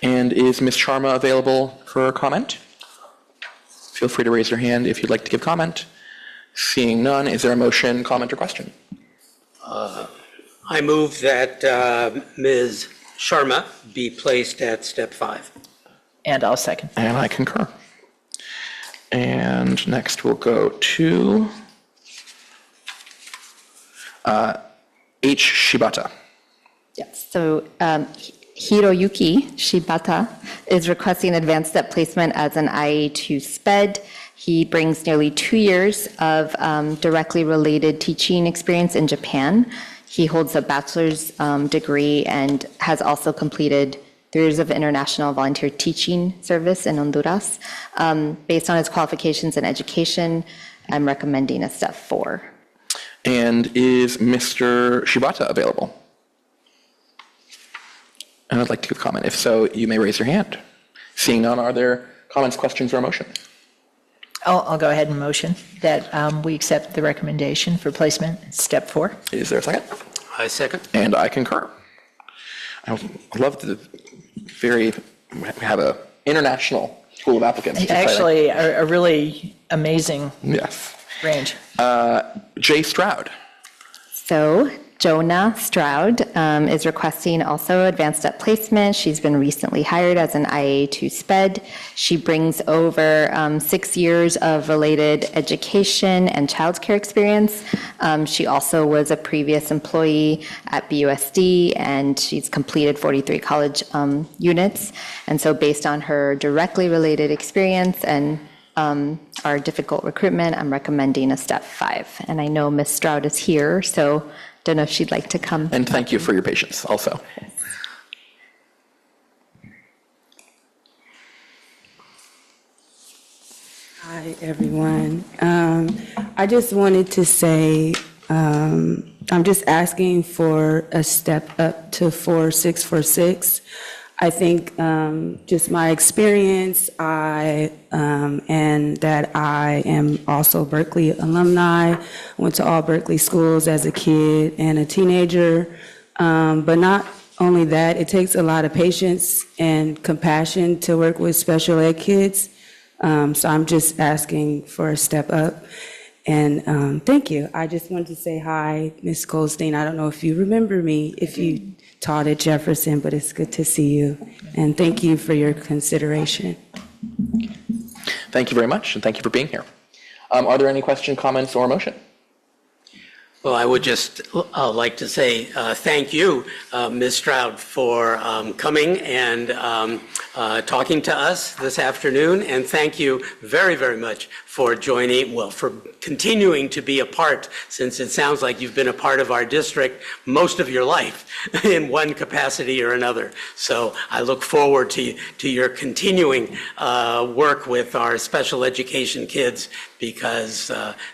Speaker 1: And is Ms. Sharma available for comment? Feel free to raise your hand if you'd like to give comment. Seeing none, is there a motion, comment, or question?
Speaker 3: I move that Ms. Sharma be placed at step 5.
Speaker 5: And I'll second.
Speaker 1: And I concur. And next we'll go to H. Shibata.
Speaker 2: Yes, so Hiroyuki Shibata is requesting advanced step placement as an IA2 SPED. He brings nearly 2 years of directly related teaching experience in Japan. He holds a bachelor's degree and has also completed 3 years of international volunteer teaching service in Honduras. Based on his qualifications and education, I'm recommending a step 4.
Speaker 1: And is Mr. Shibata available? And I'd like to give comment. If so, you may raise your hand. Seeing none, are there comments, questions, or a motion?
Speaker 5: I'll go ahead and motion that we accept the recommendation for placement at step 4.
Speaker 1: Is there a second?
Speaker 3: I second.
Speaker 1: And I concur. I love the we have a international pool of applicants. which is exciting.
Speaker 5: Actually, a really amazing
Speaker 1: Yes.
Speaker 5: range.
Speaker 1: Jay Stroud.
Speaker 2: So Jonah Stroud is requesting also advanced step placement. She's been recently hired as an IA2 SPED. She brings over 6 years of related education and childcare experience. She also was a previous employee at BUSD, and she's completed 43 college units. And so based on her directly related experience and our difficult recruitment, I'm recommending a step 5. And I know Ms. Stroud is here, so don't know if she'd like to come.
Speaker 1: And thank you for your patience also.
Speaker 6: Hi, everyone. I just wanted to say, I'm just asking for a step up to 4646. I think just my experience, and that I am also Berkeley alumni, went to all Berkeley schools as a kid and a teenager. But not only that, it takes a lot of patience and compassion to work with special ed kids. So I'm just asking for a step up. And thank you. I just wanted to say hi, Ms. Goldstein. I don't know if you remember me, if you taught at Jefferson, but it's good to see you. And thank you for your consideration.
Speaker 1: Thank you very much, and thank you for being here. Are there any questions, comments, or motion?
Speaker 3: Well, I would just like to say thank you, Ms. Stroud, for coming and talking to us this afternoon. And thank you very, very much for for continuing to be a part, since it sounds like you've been a part of our district most of your life in one capacity or another. So I look forward to your continuing work with our special education kids, because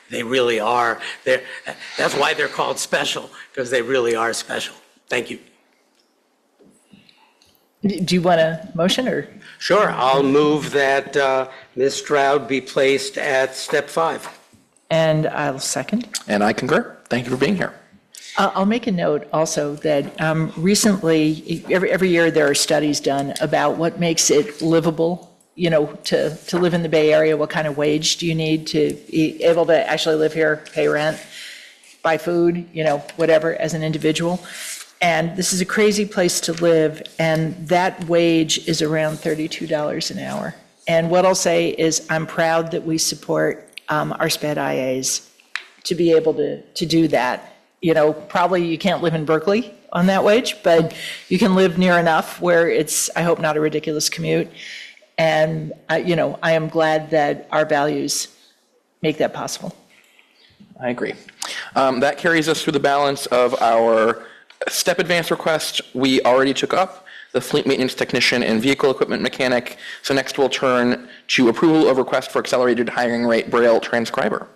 Speaker 3: they really are, that's why they're called special, because they really are special. Thank you.
Speaker 5: Do you want a motion or?
Speaker 3: Sure, I'll move that Ms. Stroud be placed at step 5.
Speaker 5: And I'll second.
Speaker 1: And I concur. Thank you for being here.
Speaker 5: I'll make a note also that recently, every year there are studies done about what makes it livable, to live in the Bay Area. What kind of wage do you need to be able to actually live here, pay rent, buy food, whatever, as an individual. And this is a crazy place to live, and that wage is around $32 an hour. And what I'll say is I'm proud that we support our SPED IAs to be able to do that. Probably you can't live in Berkeley on that wage, but you can live near enough where it's, I hope, not a ridiculous commute. And, I am glad that our values make that possible.
Speaker 1: I agree. That carries us through the balance of our step advance request we already took up, the fleet maintenance technician and vehicle equipment mechanic. So next we'll turn to approval of request for accelerated hiring rate Braille transcriber.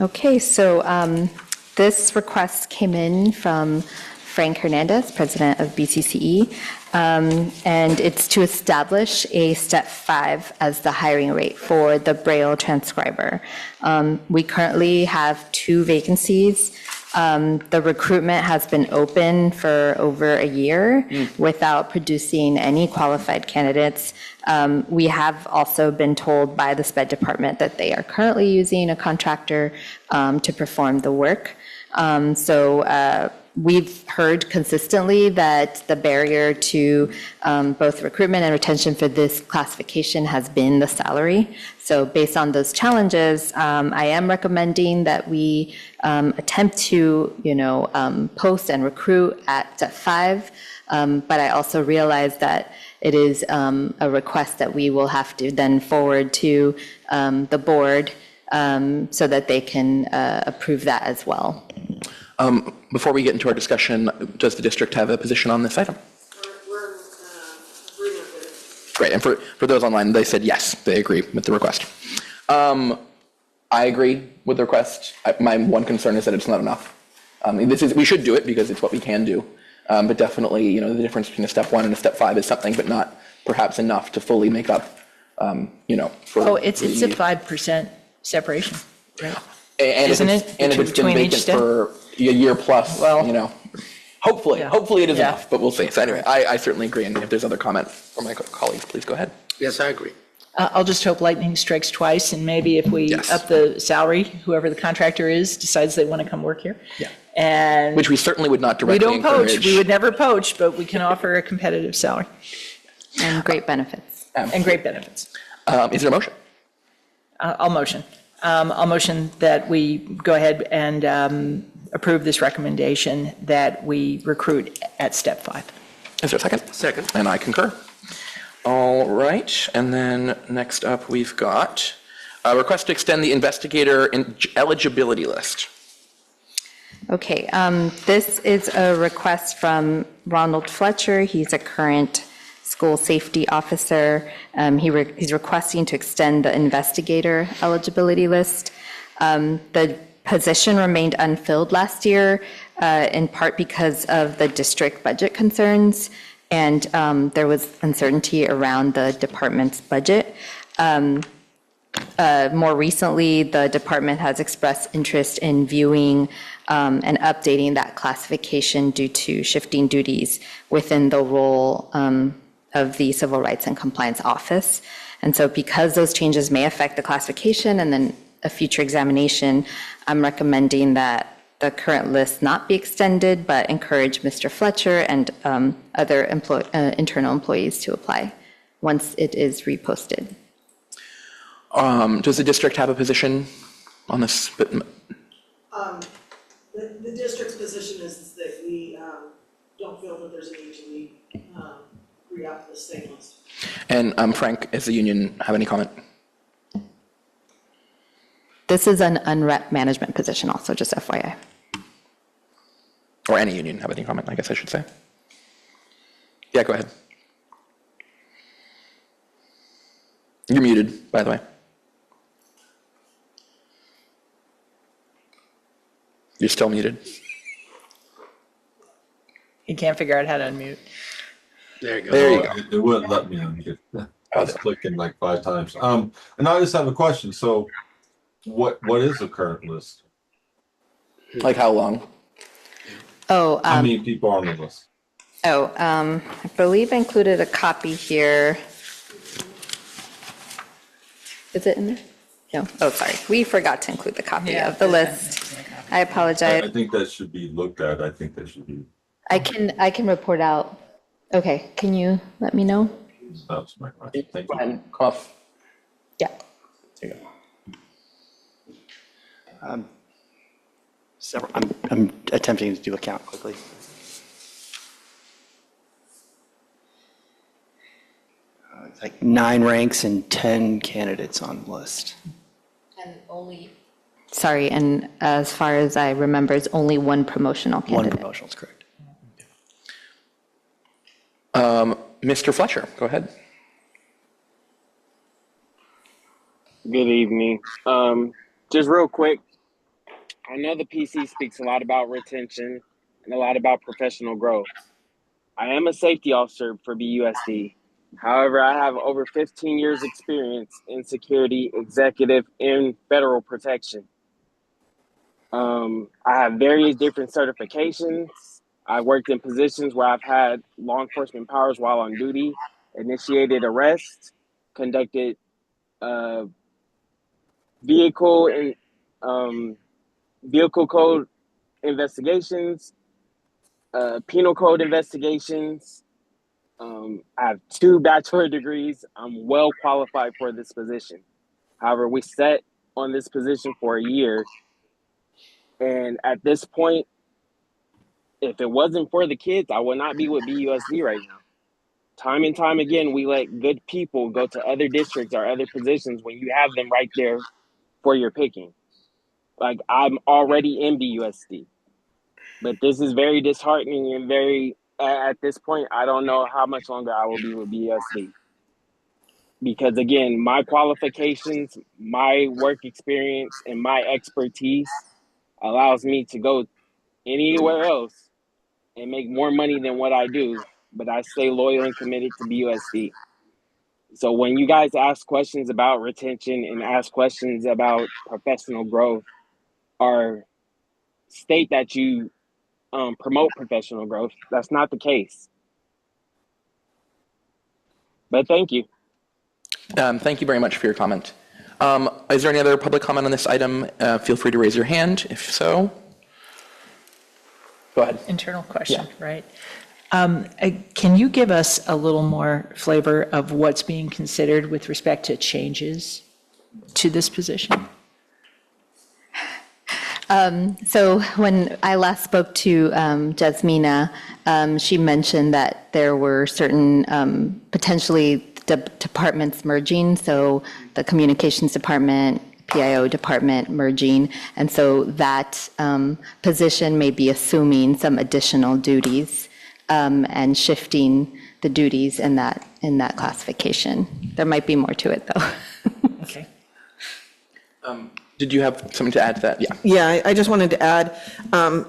Speaker 2: Okay, so this request came in from Frank Hernandez, president of BCCE, and it's to establish a step 5 as the hiring rate for the Braille transcriber. We currently have 2 vacancies. The recruitment has been open for over a year without producing any qualified candidates. We have also been told by the SPED department that they are currently using a contractor to perform the work. We've heard consistently that the barrier to both recruitment and retention for this classification has been the salary. So based on those challenges, I am recommending that we attempt to, post and recruit at step 5. But I also realize that it is a request that we will have to then forward to the board so that they can approve that as well.
Speaker 1: Before we get into our discussion, does the district have a position on this item?
Speaker 9: We're agreement with it.
Speaker 1: Great, and for those online, they said yes, they agree with the request. I agree with the request. My one concern is that it's not enough. We should do it because it's what we can do, but definitely, the difference between a step 1 and a step 5 is something, but not perhaps enough to fully make up, for.
Speaker 5: It's a 5% separation, right?
Speaker 1: And
Speaker 5: Isn't
Speaker 1: if
Speaker 5: it,
Speaker 1: and if it's been
Speaker 5: between each
Speaker 1: vacant
Speaker 5: step?
Speaker 1: for a year plus, hopefully it is
Speaker 5: Yeah.
Speaker 1: enough, but we'll see. So anyway, I certainly agree, and if there's other comment from my colleagues, please go ahead.
Speaker 3: Yes, I agree.
Speaker 5: I'll just hope lightning strikes twice, and maybe if we
Speaker 1: Yes.
Speaker 5: up the salary, whoever the contractor is decides they want to come work here.
Speaker 1: Yeah.
Speaker 5: And
Speaker 1: Which we certainly would not
Speaker 5: we
Speaker 1: directly
Speaker 5: don't poach,
Speaker 1: encourage.
Speaker 5: we would never poach, but we can offer a competitive salary
Speaker 2: And great benefits.
Speaker 5: and great benefits.
Speaker 1: Is there a motion?
Speaker 5: I'll motion. I'll motion that we go ahead and approve this recommendation that we recruit at step 5.
Speaker 1: Is there a second?
Speaker 3: Second.
Speaker 1: And I concur. All right, and then next up, we've got a request to extend the investigator eligibility list.
Speaker 2: Okay, this is a request from Ronald Fletcher. He's a current school safety officer. He's requesting to extend the investigator eligibility list. The position remained unfilled last year, in part because of the district budget concerns, and there was uncertainty around the department's budget. More recently, the department has expressed interest in viewing and updating that classification due to shifting duties within the role of the Civil Rights and Compliance Office. And so because those changes may affect the classification and then a future examination, I'm recommending that the current list not be extended, but encourage Mr. Fletcher and other internal employees to apply once it is reposted.
Speaker 1: Does the district have a position on this?
Speaker 9: The district's position is that we don't feel that there's a need to re-up the same list.
Speaker 1: And Frank, does the union have any comment?
Speaker 2: This is an unrep management position also, just FYI.
Speaker 1: Or any union have any comment, I guess I should say. Yeah, go ahead. You're muted, by the way. You're still muted.
Speaker 5: You can't figure out how to unmute.
Speaker 3: There you go.
Speaker 1: There you go.
Speaker 11: It wouldn't let me unmute. I was clicking like 5 times. And I just have a question. So what is the current list?
Speaker 1: Like how long?
Speaker 2: Oh,
Speaker 11: How many people are on the list?
Speaker 2: I believe I included a copy here. Is it in there? No, oh, sorry. We forgot to include the copy of the list. I apologize.
Speaker 11: I think that should be looked at. I think that should be,
Speaker 2: I can report out. Okay, can you let me know?
Speaker 11: that was my question. Thank
Speaker 1: Go
Speaker 11: you.
Speaker 1: ahead, come off.
Speaker 2: Yeah.
Speaker 1: There you go.
Speaker 10: I'm attempting to do a count quickly. it's like 9 ranks and 10 candidates on the list.
Speaker 2: Sorry, and as far as I remember, it's only one promotional
Speaker 10: One
Speaker 2: candidate.
Speaker 10: promotional is correct.
Speaker 1: Mr. Fletcher, go ahead.
Speaker 13: Good evening. Just real quick, I know the PC speaks a lot about retention and a lot about professional growth. I am a safety officer for BUSD. However, I have over 15 years experience in security, executive, and federal protection. I have various different certifications. I worked in positions where I've had law enforcement powers while on duty, initiated arrests, conducted vehicle code investigations, penal code investigations. I have 2 bachelor degrees. I'm well qualified for this position. However, we sat on this position for a year. And at this point, if it wasn't for the kids, I would not be with BUSD right now. Time and time again, we let good people go to other districts or other positions when you have them right there for your picking. Like, I'm already in BUSD. But this is very disheartening and very, at this point, I don't know how much longer I will be with BUSD. Because again, my qualifications, my work experience, and my expertise allows me to go anywhere else and make more money than what I do, but I stay loyal and committed to BUSD. So when you guys ask questions about retention and ask questions about professional growth, or state that you promote professional growth, that's not the case. But thank you.
Speaker 1: Thank you very much for your comment. Is there any other public comment on this item? Feel free to raise your hand if so. Go ahead.
Speaker 5: Internal question, right? Can you give us a little more flavor of what's being considered with respect to changes to this position?
Speaker 2: So when I last spoke to Jasmina, she mentioned that there were certain potentially departments merging, so the communications department, PIO department merging, and so that position may be assuming some additional duties and shifting the duties in that classification. There might be more to it, though.
Speaker 5: Okay.
Speaker 1: Did you have something to add to that? Yeah.
Speaker 9: Yeah, I just wanted to add,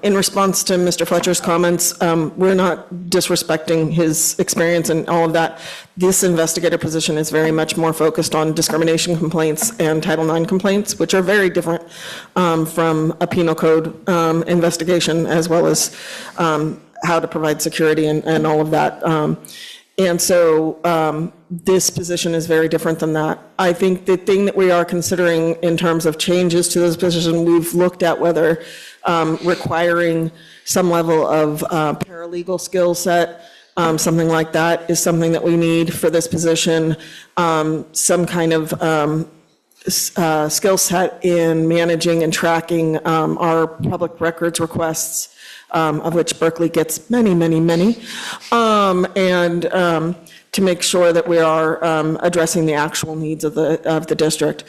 Speaker 9: in response to Mr. Fletcher's comments, we're not disrespecting his experience and all of that. This investigator position is very much more focused on discrimination complaints and Title IX complaints, which are very different from a penal code investigation, as well as how to provide security and all of that. And so this position is very different than that. I think the thing that we are considering in terms of changes to this position, we've looked at whether requiring some level of paralegal skill set, something like that is something that we need for this position. Some kind of skill set in managing and tracking our public records requests, of which Berkeley gets many, many, many, and to make sure that we are addressing the actual needs of the district.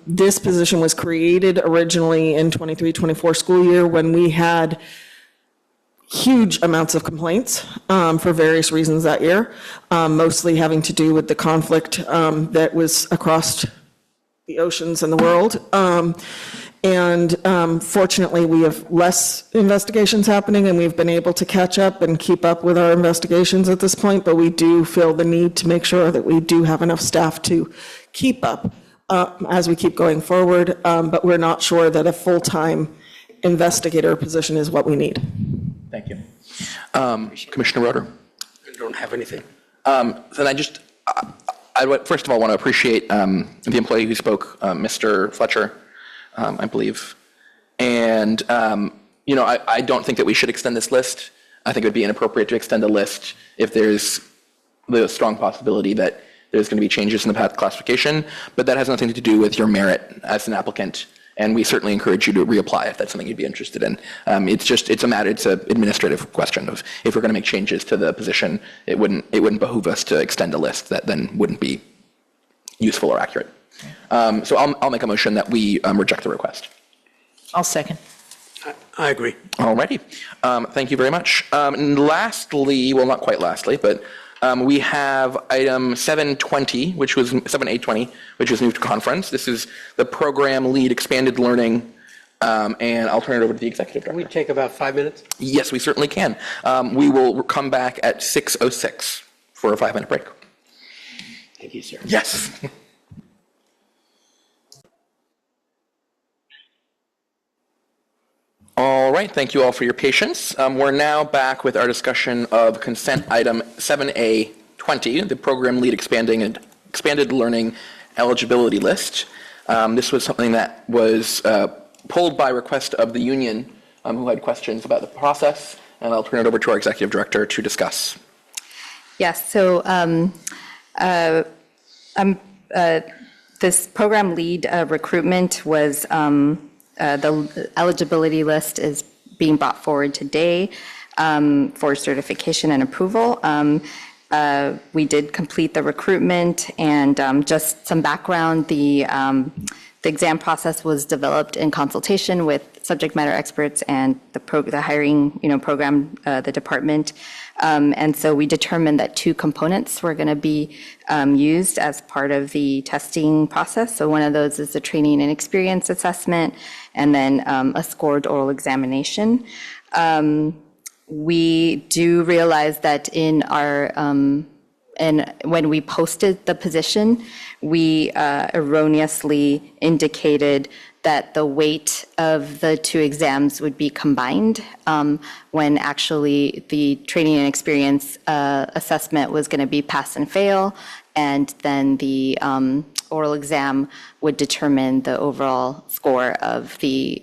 Speaker 9: This position was created originally in 23-24 school year when we had huge amounts of complaints for various reasons that year, mostly having to do with the conflict that was across the oceans and the world. And fortunately, we have less investigations happening, and we've been able to catch up and keep up with our investigations at this point, but we do feel the need to make sure that we do have enough staff to keep up as we keep going forward, but we're not sure that a full-time investigator position is what we need.
Speaker 1: Thank you. Commissioner Roeder?
Speaker 3: I don't have anything.
Speaker 1: Then I first of all want to appreciate the employee who spoke, Mr. Fletcher, I believe. And, I don't think that we should extend this list. I think it would be inappropriate to extend a list if there's the strong possibility that there's going to be changes in the path classification, but that has nothing to do with your merit as an applicant And we certainly encourage you to reapply if that's something you'd be interested in. It's an administrative question of if we're going to make changes to the position, it wouldn't behoove us to extend a list that then wouldn't be useful or accurate. So I'll make a motion that we reject the request.
Speaker 5: I'll second.
Speaker 3: I agree.
Speaker 1: All righty. Thank you very much. And lastly, well, not quite lastly, but we have item 720, which was 7820, which was moved to conference. This is the program lead expanded learning, and I'll turn it over to the executive director.
Speaker 14: Can we take about 5 minutes?
Speaker 1: Yes, we certainly can. We will come back at 6:06 for a 5-minute break.
Speaker 14: Thank you, sir.
Speaker 1: Yes. All right, thank you all for your patience. We're now back with our discussion of consent item 7A20, the program lead expanded learning eligibility list. This was something that was pulled by request of the union who had questions about the process, and I'll turn it over to our executive director to discuss.
Speaker 2: Yes, so this program lead recruitment was the eligibility list is being brought forward today for certification and approval. We did complete the recruitment, and just some background, the exam process was developed in consultation with subject matter experts and the hiring program, the department. And so we determined that 2 components were going to be used as part of the testing process. So one of those is the training and experience assessment, and then a scored oral examination. We do realize that in our and when we posted the position, we erroneously indicated that the weight of the 2 exams would be combined, when actually the training and experience assessment was going to be pass and fail, and then the oral exam would determine the overall score of the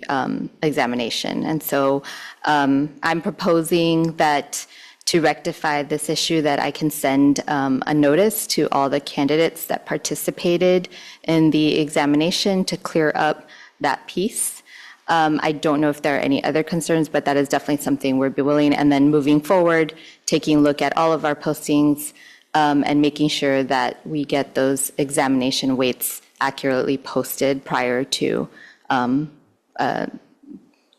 Speaker 2: examination. And so I'm proposing that to rectify this issue, that I can send a notice to all the candidates that participated in the examination to clear up that piece. I don't know if there are any other concerns, but that is definitely something we'd be willing. And then moving forward, taking a look at all of our postings and making sure that we get those examination weights accurately posted prior to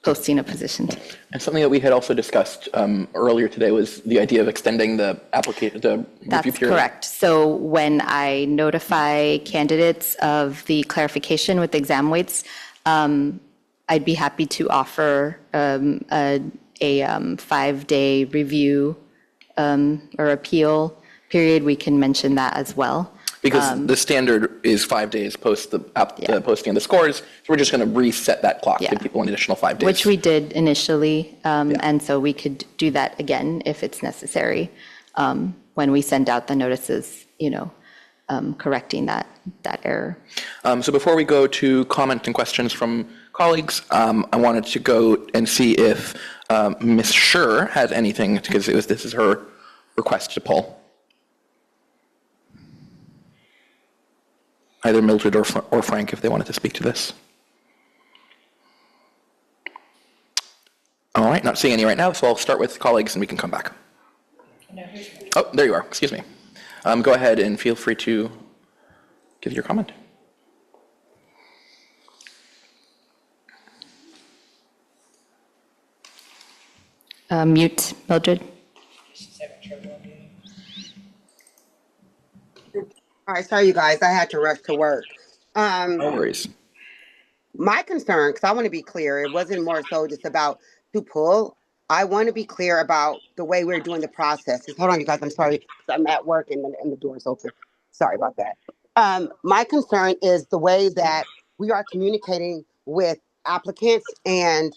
Speaker 2: posting a position.
Speaker 1: And something that we had also discussed earlier today was the idea of extending the review period.
Speaker 2: That's correct. So when I notify candidates of the clarification with exam weights, I'd be happy to offer a 5-day review or appeal period. We can mention that as well.
Speaker 1: Because the standard is 5 days post the posting of the scores, so we're just going to reset that clock, give people an additional 5 days.
Speaker 2: Which we did initially, and so we could do that again if it's necessary when we send out the notices, correcting that error.
Speaker 1: So before we go to comment and questions from colleagues, I wanted to go and see if Ms. Scher has anything, because this is her request to pull. Either Mildred or Frank, if they wanted to speak to this. All right, not seeing any right now, so I'll start with colleagues and we can come back. Oh, there you are, excuse me. Go ahead and feel free to give your comment.
Speaker 2: Mute, Mildred.
Speaker 8: All right, sorry, you guys, I had to rush to work.
Speaker 1: No worries.
Speaker 8: My concern, because I want to be clear, it wasn't more so just about to pull. I want to be clear about the way we're doing the process. Hold on, you guys, I'm sorry. I'm at work and the door's open. Sorry about that. My concern is the way that we are communicating with applicants and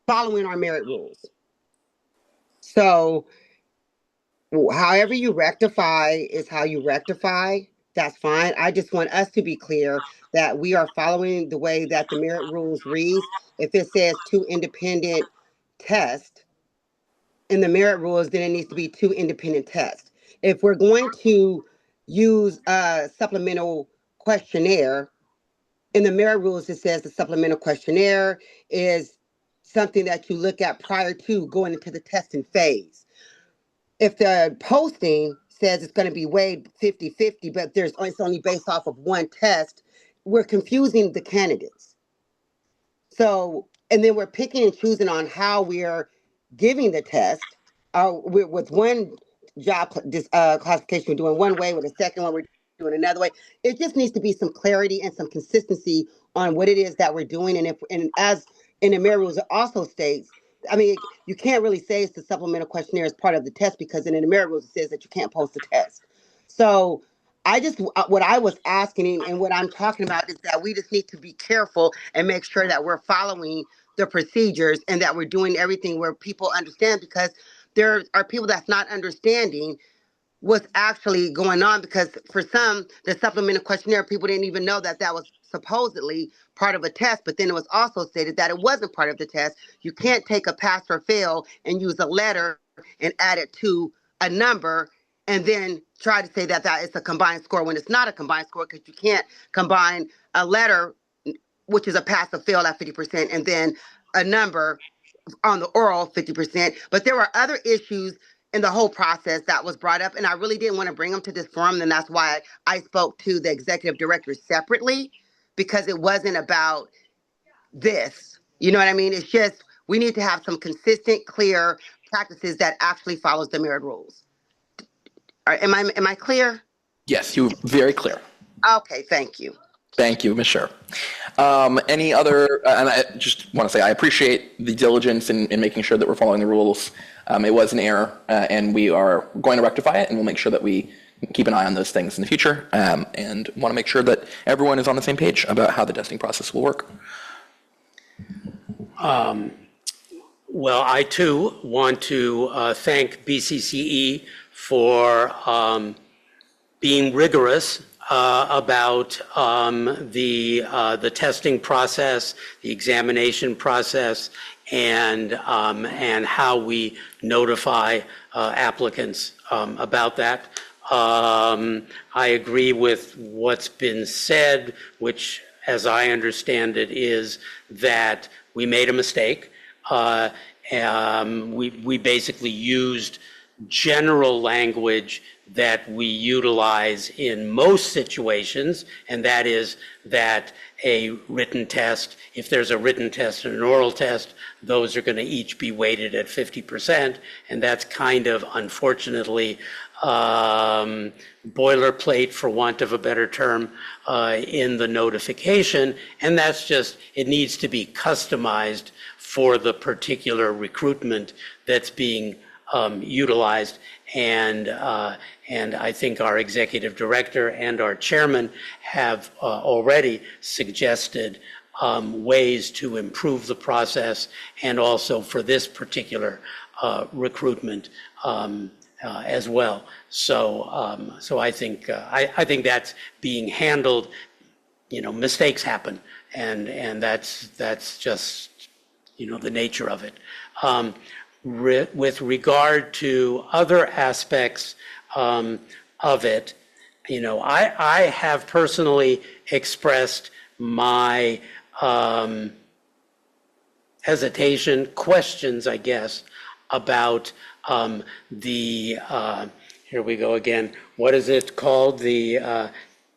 Speaker 8: following our merit rules. So however you rectify is how you rectify. That's fine. I just want us to be clear that we are following the way that the merit rules reads. If it says 2 independent tests in the merit rules, then it needs to be 2 independent tests. If we're going to use a supplemental questionnaire, in the merit rules, it says the supplemental questionnaire is something that you look at prior to going into the testing phase. If the posting says it's going to be weighed 50-50, but it's only based off of one test, we're confusing the candidates. So, and then we're picking and choosing on how we're giving the test. With one job classification, we're doing one way, with a second one, we're doing another way. It just needs to be some clarity and some consistency on what it is that we're doing. And as in the merit rules, it also states, I mean, you can't really say it's the supplemental questionnaire as part of the test, because in the merit rules, it says that you can't post a test. So what I was asking and what I'm talking about is that we just need to be careful and make sure that we're following the procedures and that we're doing everything where people understand, because there are people that's not understanding what's actually going on, because for some, the supplemental questionnaire, people didn't even know that that was supposedly part of a test, but then it was also stated that it wasn't part of the test. You can't take a pass or fail and use a letter and add it to a number and then try to say that it's a combined score when it's not a combined score, because you can't combine a letter, which is a pass or fail at 50%, and then a number on the oral 50%. But there were other issues in the whole process that was brought up, and I really didn't want to bring them to this forum, and that's why I spoke to the executive director separately, because it wasn't about this. You know what I mean? It's just, we need to have some consistent, clear practices that actually follows the merit rules. All right, am I clear?
Speaker 1: Yes, you're very clear.
Speaker 8: Okay, thank you.
Speaker 1: Thank you, Ms. Scher. Any other, and I just want to say I appreciate the diligence in making sure that we're following the rules. It was an error, and we are going to rectify it, and we'll make sure that we keep an eye on those things in the future, and want to make sure that everyone is on the same page about how the testing process will work.
Speaker 3: Well, I too want to thank BCCE for being rigorous about the testing process, the examination process, and how we notify applicants about that. I agree with what's been said, which, as I understand it, is that we made a mistake. We basically used general language that we utilize in most situations, and that is that a written test, if there's a written test and an oral test, those are going to each be weighted at 50%, and that's kind of, unfortunately, boilerplate, for want of a better term, in the notification, and that's just, it needs to be customized for the particular recruitment that's being utilized, and I think our executive director and our chairman have already suggested ways to improve the process, and also for this particular recruitment as well. So I think that's being handled. You know, mistakes happen, and that's just, you know, the nature of it. With regard to other aspects of it, you know, I have personally expressed my hesitation, questions, I guess, about here we go again, what is it called? The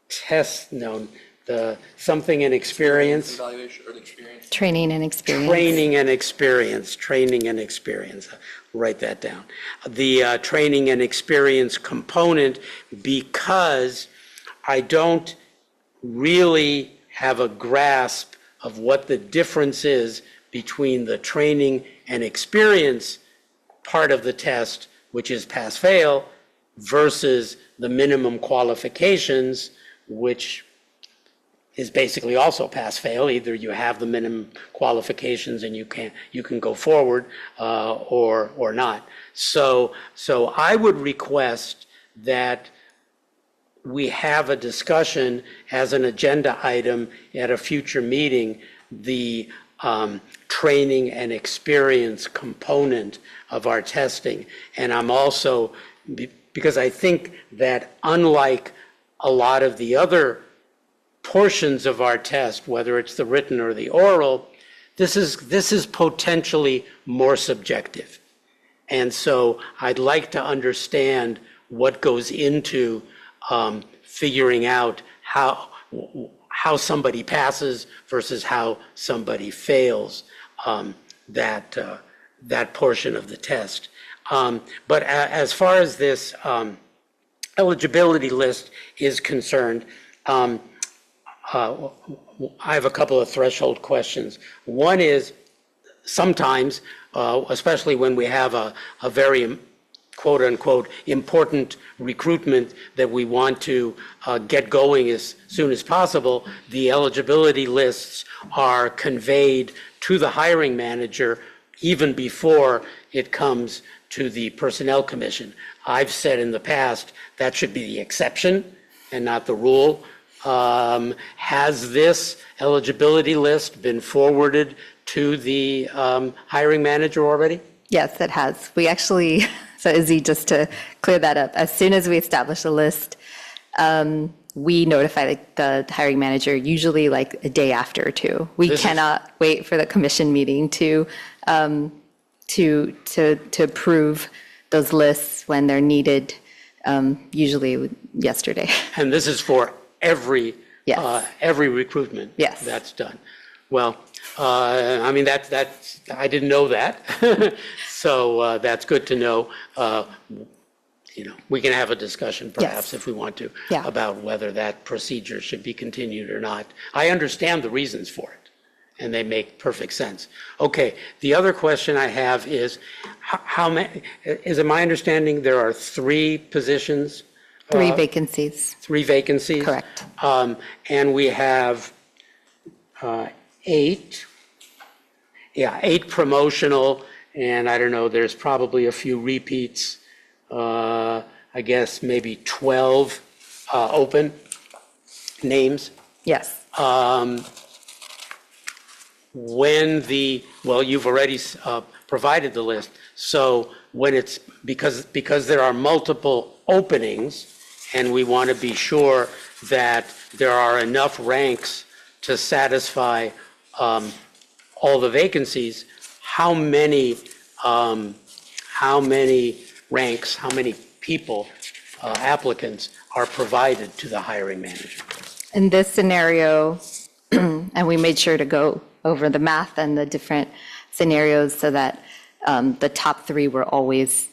Speaker 3: test, no, the something and experience.
Speaker 1: Evaluation or the experience.
Speaker 2: Training and experience.
Speaker 3: Training and experience. Write that down. The training and experience component, because I don't really have a grasp of what the difference is between the training and experience part of the test, which is pass-fail, versus the minimum qualifications, which is basically also pass-fail. Either you have the minimum qualifications and you can go forward, or not. So I would request that we have a discussion as an agenda item at a future meeting, the training and experience component of our testing. And I'm also, because I think that unlike a lot of the other portions of our test, whether it's the written or the oral, this is potentially more subjective. And so I'd like to understand what goes into figuring out how somebody passes versus how somebody fails that portion of the test. But as far as this eligibility list is concerned, I have a couple of threshold questions. One is sometimes, especially when we have a very quote unquote important recruitment that we want to get going as soon as possible, the eligibility lists are conveyed to the hiring manager even before it comes to the Personnel Commission. I've said in the past that should be the exception and not the rule. Has this eligibility list been forwarded to the hiring manager already?
Speaker 2: Yes, it has. We actually, so Izzy, just to clear that up, as soon as we establish a list, we notify the hiring manager usually like a day after or two. We cannot wait for the commission meeting to approve those lists when they're needed, usually yesterday.
Speaker 3: And this is for every recruitment
Speaker 2: Yes.
Speaker 3: that's done. Well, I mean, that's I didn't know that. So that's good to know. We can have a discussion perhaps if we want to about whether that procedure should be continued or not. I understand the reasons for it, and they make perfect sense. Okay, the other question I have is, how many? Is it my understanding there are 3 positions?
Speaker 2: 3 vacancies.
Speaker 3: 3 vacancies?
Speaker 2: Correct.
Speaker 3: And we have 8. Yeah, 8 promotional, and I don't know, there's probably a few repeats. I guess maybe 12 open names.
Speaker 2: Yes.
Speaker 3: You've already provided the list. So when it's, because there are multiple openings and we want to be sure that there are enough ranks to satisfy all the vacancies, how many ranks, how many people, applicants are provided to the hiring manager?
Speaker 2: In this scenario, and we made sure to go over the math and the different scenarios so that the top 3 were always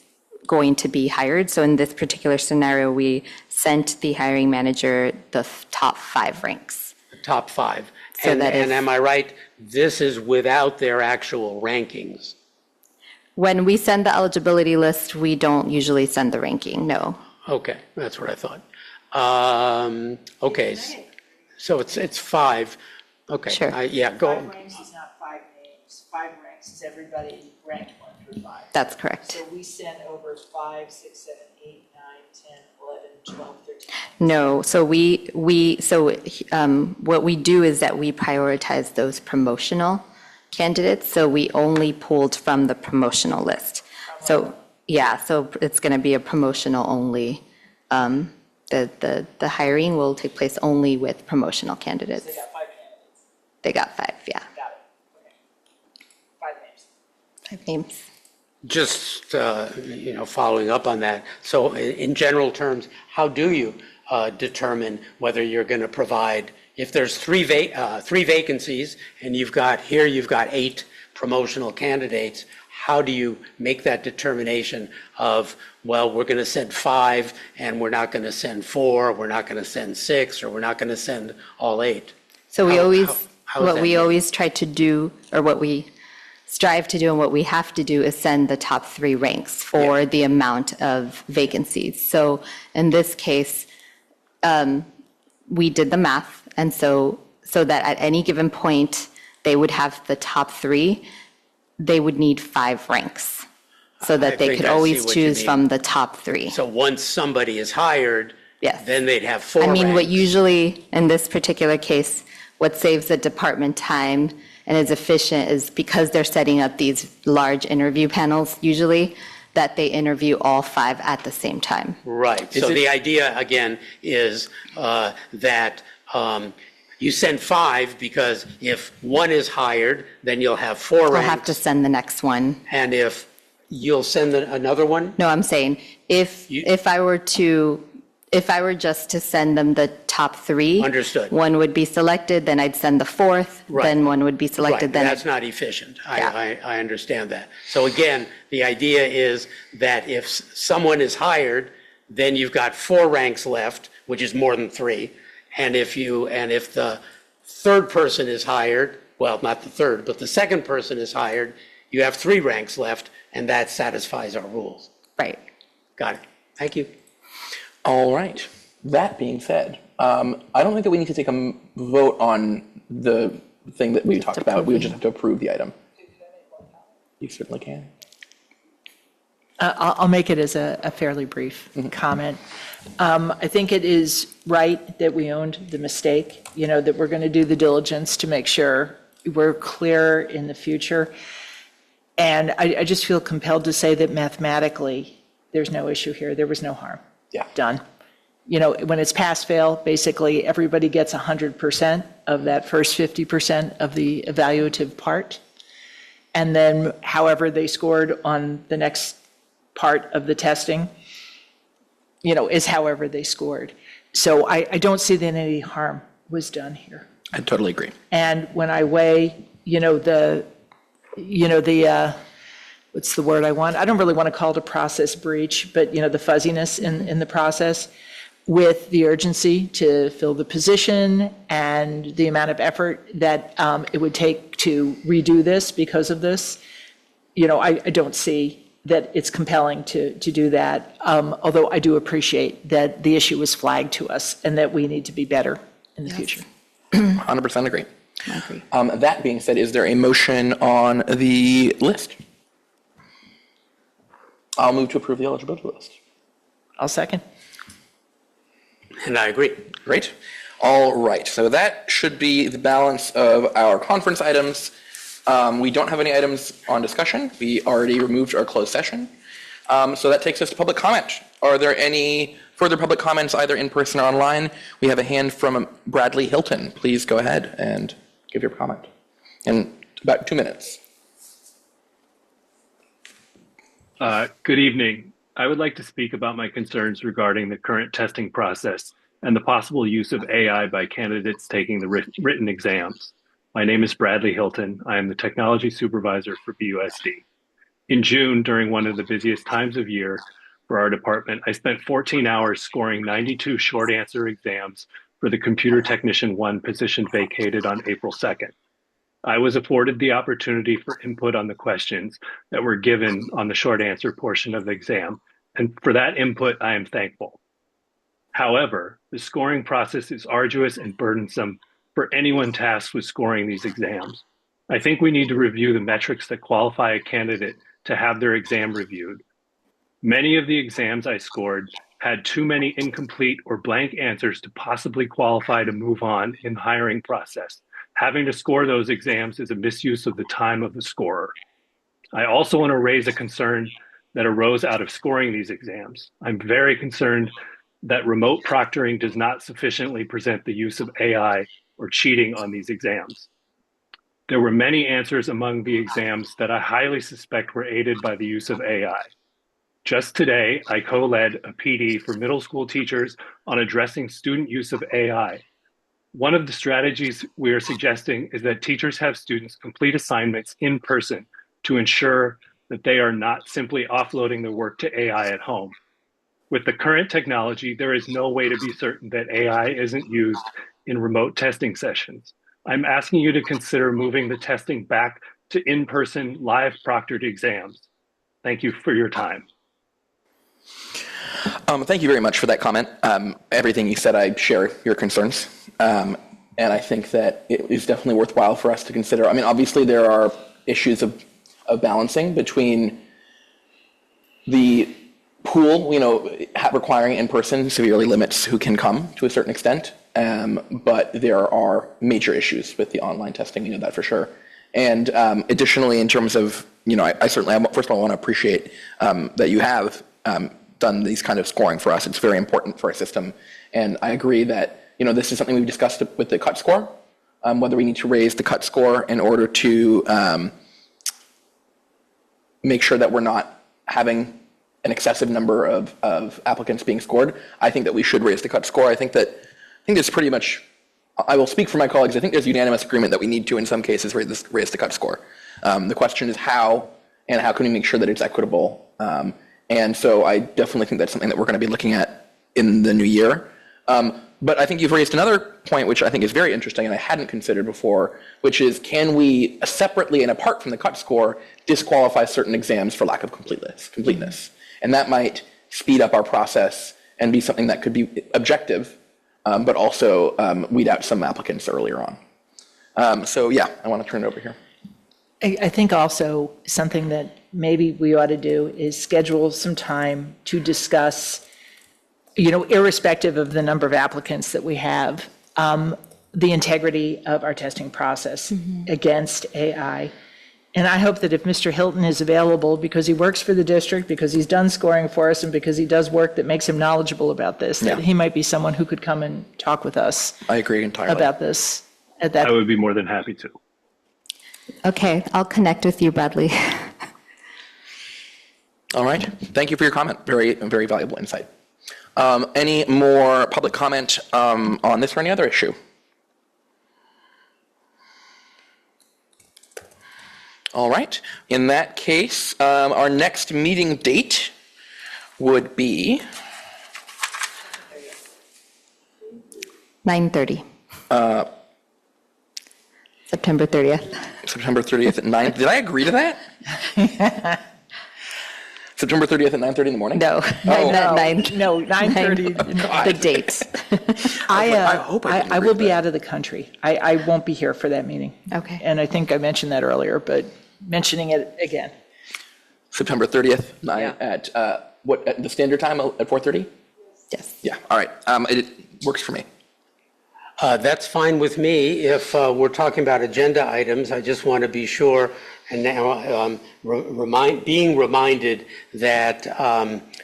Speaker 2: going to be hired. So in this particular scenario, we sent the hiring manager the top 5 ranks.
Speaker 3: Top 5.
Speaker 2: So
Speaker 3: And
Speaker 2: that
Speaker 3: am I right? This is without their actual rankings.
Speaker 2: When we send the eligibility list, we don't usually send the ranking, no.
Speaker 3: Okay, that's what I thought. Okay, so it's 5. Okay.
Speaker 2: Sure.
Speaker 3: Go.
Speaker 5: 5 ranks is not 5 names. 5 ranks is everybody ranked 1 through 5.
Speaker 2: That's correct.
Speaker 5: So we send over 5, 6, 7, 8, 9, 10, 11, 12, 13.
Speaker 2: No, so what we do is that we prioritize those promotional candidates, so we only pulled from the promotional list. So, so it's going to be a promotional only. The hiring will take place only with promotional candidates.
Speaker 5: They got 5 candidates.
Speaker 2: They got 5, yeah.
Speaker 5: Got it. Okay. 5 names.
Speaker 2: 5 names.
Speaker 3: Just, following up on that. So in general terms, how do you determine whether you're going to provide, if there's 3 vacancies and you've got 8 promotional candidates, how do you make that determination of, well, we're going to send 5 and we're not going to send 4, we're not going to send 6, or we're not going to send all 8?
Speaker 2: So we
Speaker 3: we
Speaker 2: always try to do, or what we strive to do and what we have to do is send the top 3 ranks for the amount of vacancies. So in this case, we did the math, and so that at any given point, they would have the top 3, they would need 5 ranks, so that they could always choose from the top 3.
Speaker 3: So once somebody is hired,
Speaker 2: Yes.
Speaker 3: then they'd have 4
Speaker 2: I mean, what
Speaker 3: ranks.
Speaker 2: usually, in this particular case, what saves the department time and is efficient is because they're setting up these large interview panels, usually, that they interview all 5 at the same time.
Speaker 3: Right. So the idea, again, is that You send 5 because if 1 is hired, then you'll have 4
Speaker 2: I'll
Speaker 3: ranks.
Speaker 2: have to send the next one.
Speaker 3: And if you'll send another one?
Speaker 2: No, I'm saying if I were just to send them the top 3.
Speaker 3: Understood.
Speaker 2: One would be selected, then I'd send the 4th,
Speaker 3: Right.
Speaker 2: then one would be
Speaker 3: Right,
Speaker 2: selected, then.
Speaker 3: that's not efficient. I understand that. So again, the idea is that if someone is hired, then you've got 4 ranks left, which is more than 3. And if the third person is hired, well, not the third, but the second person is hired, you have 3 ranks left, and that satisfies our rules.
Speaker 2: Right.
Speaker 3: Got it. Thank you.
Speaker 1: All right. That being said, I don't think that we need to take a vote on the thing that we talked about. We would just have to approve the item. You certainly can.
Speaker 5: I'll make it as a fairly brief comment. I think it is right that we owned the mistake, that we're going to do the diligence to make sure we're clear in the future. And I just feel compelled to say that mathematically, there's no issue here. There was no harm done. When it's pass-fail, basically, everybody gets 100% of that first 50% of the evaluative part. And then however they scored on the next part of the testing, is however they scored. So I don't see that any harm was done here.
Speaker 1: I totally agree.
Speaker 5: And when I weigh, what's the word I want? I don't really want to call it a process breach, but, the fuzziness in the process with the urgency to fill the position and the amount of effort that it would take to redo this because of this, I don't see that it's compelling to do that, although I do appreciate that the issue was flagged to us and that we need to be better in the future.
Speaker 1: 100% agree. That being said, is there a motion on the list? I'll move to approve the eligibility list.
Speaker 5: I'll second.
Speaker 3: And I agree.
Speaker 1: Great. All right. So that should be the balance of our conference items. We don't have any items on discussion. We already removed our closed session. So that takes us to public comment. Are there any further public comments either in person or online? We have a hand from Bradley Hilton. Please go ahead and give your comment in about 2 minutes.
Speaker 15: Good evening. I would like to speak about my concerns regarding the current testing process and the possible use of AI by candidates taking the written exams. My name is Bradley Hilton. I am the technology supervisor for BUSD. In June, during one of the busiest times of year for our department, I spent 14 hours scoring 92 short answer exams for the Computer Technician 1 position vacated on April 2nd. I was afforded the opportunity for input on the questions that were given on the short answer portion of the exam, and for that input, I am thankful. However, the scoring process is arduous and burdensome for anyone tasked with scoring these exams. I think we need to review the metrics that qualify a candidate to have their exam reviewed. Many of the exams I scored had too many incomplete or blank answers to possibly qualify to move on in the hiring process. Having to score those exams is a misuse of the time of the scorer. I also want to raise a concern that arose out of scoring these exams. I'm very concerned that remote proctoring does not sufficiently present the use of AI or cheating on these exams. There were many answers among the exams that I highly suspect were aided by the use of AI. Just today, I co-led a PD for middle school teachers on addressing student use of AI. One of the strategies we are suggesting is that teachers have students complete assignments in person to ensure that they are not simply offloading their work to AI at home. With the current technology, there is no way to be certain that AI isn't used in remote testing sessions. I'm asking you to consider moving the testing back to in-person live proctored exams. Thank you for your time.
Speaker 1: Thank you very much for that comment. Everything you said, I share your concerns. And I think that it is definitely worthwhile for us to consider. I mean, obviously there are issues of balancing between the pool, requiring in-person severely limits who can come to a certain extent. But there are major issues with the online testing, that for sure. And additionally, in terms of, I certainly, first of all, I want to appreciate that you have done these kind of scoring for us. It's very important for our system. And I agree that this is something we've discussed with the cut score, whether we need to raise the cut score in order to make sure that we're not having an excessive number of applicants being scored. I think that we should raise the cut score. I think there's pretty much, I will speak for my colleagues, I think there's unanimous agreement that we need to, in some cases, raise the cut score. The question is how, and how can we make sure that it's equitable? And so I definitely think that's something that we're going to be looking at in the new year. But I think you've raised another point, which I think is very interesting and I hadn't considered before, which is, can we separately and apart from the cut score disqualify certain exams for lack of completeness? And that might speed up our process and be something that could be objective, but also weed out some applicants earlier on. So yeah, I want to turn it over here.
Speaker 5: I think also something that maybe we ought to do is schedule some time to discuss, irrespective of the number of applicants that we have, the integrity of our testing process against AI. And I hope that if Mr. Hilton is available, because he works for the district, because he's done scoring for us, and because he does work that makes him knowledgeable about this, that he might be someone who could come and talk with us.
Speaker 1: I agree entirely.
Speaker 5: About this.
Speaker 15: I would be more than happy to.
Speaker 2: Okay, I'll connect with you, Bradley.
Speaker 1: All right. Thank you for your comment. Very, very valuable insight. Any more public comment on this or any other issue? All right. In that case, our next meeting date would be
Speaker 2: 9:30. September 30th.
Speaker 1: September 30th at 9. Did I agree to that? September 30th at 9:30 in the morning?
Speaker 2: No,
Speaker 5: No,
Speaker 2: 9:30. The dates.
Speaker 5: I will be out of the country. I won't be here for that meeting.
Speaker 2: Okay.
Speaker 5: And I think I mentioned that earlier, but mentioning it again.
Speaker 1: September 30th, 9 at at the standard time at 4:30?
Speaker 2: Yes.
Speaker 1: Yeah, all right. It works for me.
Speaker 3: That's fine with me. If we're talking about agenda items, I just want to be sure, and now being reminded that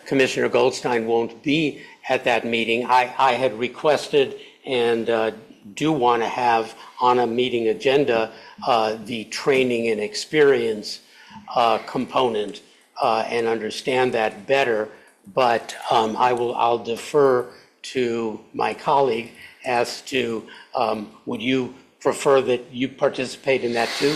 Speaker 3: Commissioner Goldstein won't be at that meeting. I had requested and do want to have on a meeting agenda the training and experience component and understand that better. But I'll defer to my colleague as to, would you prefer that you participate in that too?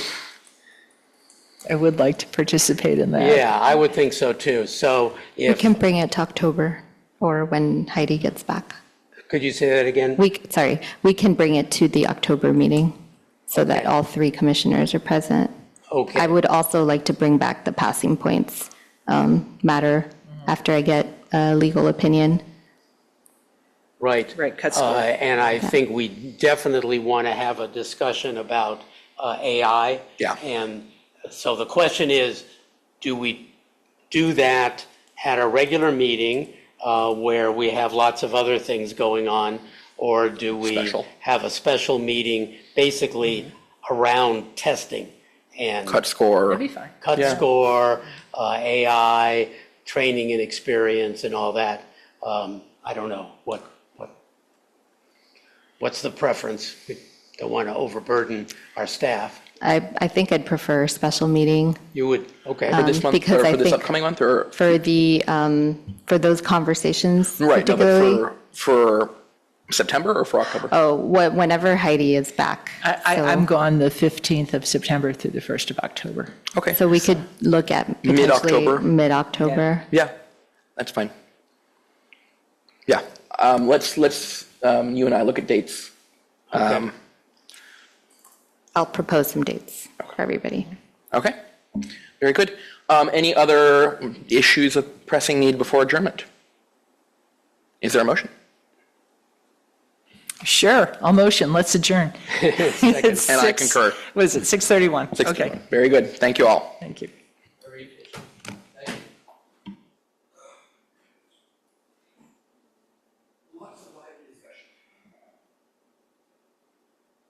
Speaker 5: I would like to participate in that.
Speaker 3: Yeah, I would think so too. So
Speaker 2: We
Speaker 3: if,
Speaker 2: can bring it to October or when Heidi gets back.
Speaker 3: could you say that again?
Speaker 2: We can bring it to the October meeting so that all three commissioners are present.
Speaker 3: Okay.
Speaker 2: I would also like to bring back the passing points matter after I get a legal opinion.
Speaker 3: Right.
Speaker 5: Right, cut score.
Speaker 3: And I think we definitely want to have a discussion about AI.
Speaker 1: Yeah.
Speaker 3: And so the question is, do we do that at a regular meeting where we have lots of other things going on? Or do we have a special meeting basically around testing and
Speaker 1: Cut score.
Speaker 5: That'd be fine.
Speaker 3: cut score, AI, training and experience and all that? I don't know what's the preference? We don't want to overburden our staff.
Speaker 2: I think I'd prefer a special meeting.
Speaker 3: You would, okay.
Speaker 1: For this month,
Speaker 2: because
Speaker 1: or
Speaker 2: I
Speaker 1: for this
Speaker 2: think
Speaker 1: upcoming month, or?
Speaker 2: For those conversations
Speaker 1: Right, no,
Speaker 2: particularly.
Speaker 1: but for September or for October?
Speaker 2: Oh, whenever Heidi is back.
Speaker 5: I'm gone the 15th of September through the 1st of October.
Speaker 1: Okay.
Speaker 2: So we could look at potentially
Speaker 1: Mid-October?
Speaker 2: mid-October.
Speaker 1: Yeah, that's fine. Yeah, let's you and I look at dates.
Speaker 2: I'll propose some dates for everybody.
Speaker 1: Okay, very good. Any other issues of pressing need before adjournment? Is there a motion?
Speaker 5: Sure, I'll motion, let's adjourn.
Speaker 1: And I concur.
Speaker 5: What is it, 6:31?
Speaker 1: 6:31.
Speaker 5: Okay,
Speaker 1: Very good. Thank you all.
Speaker 5: thank you.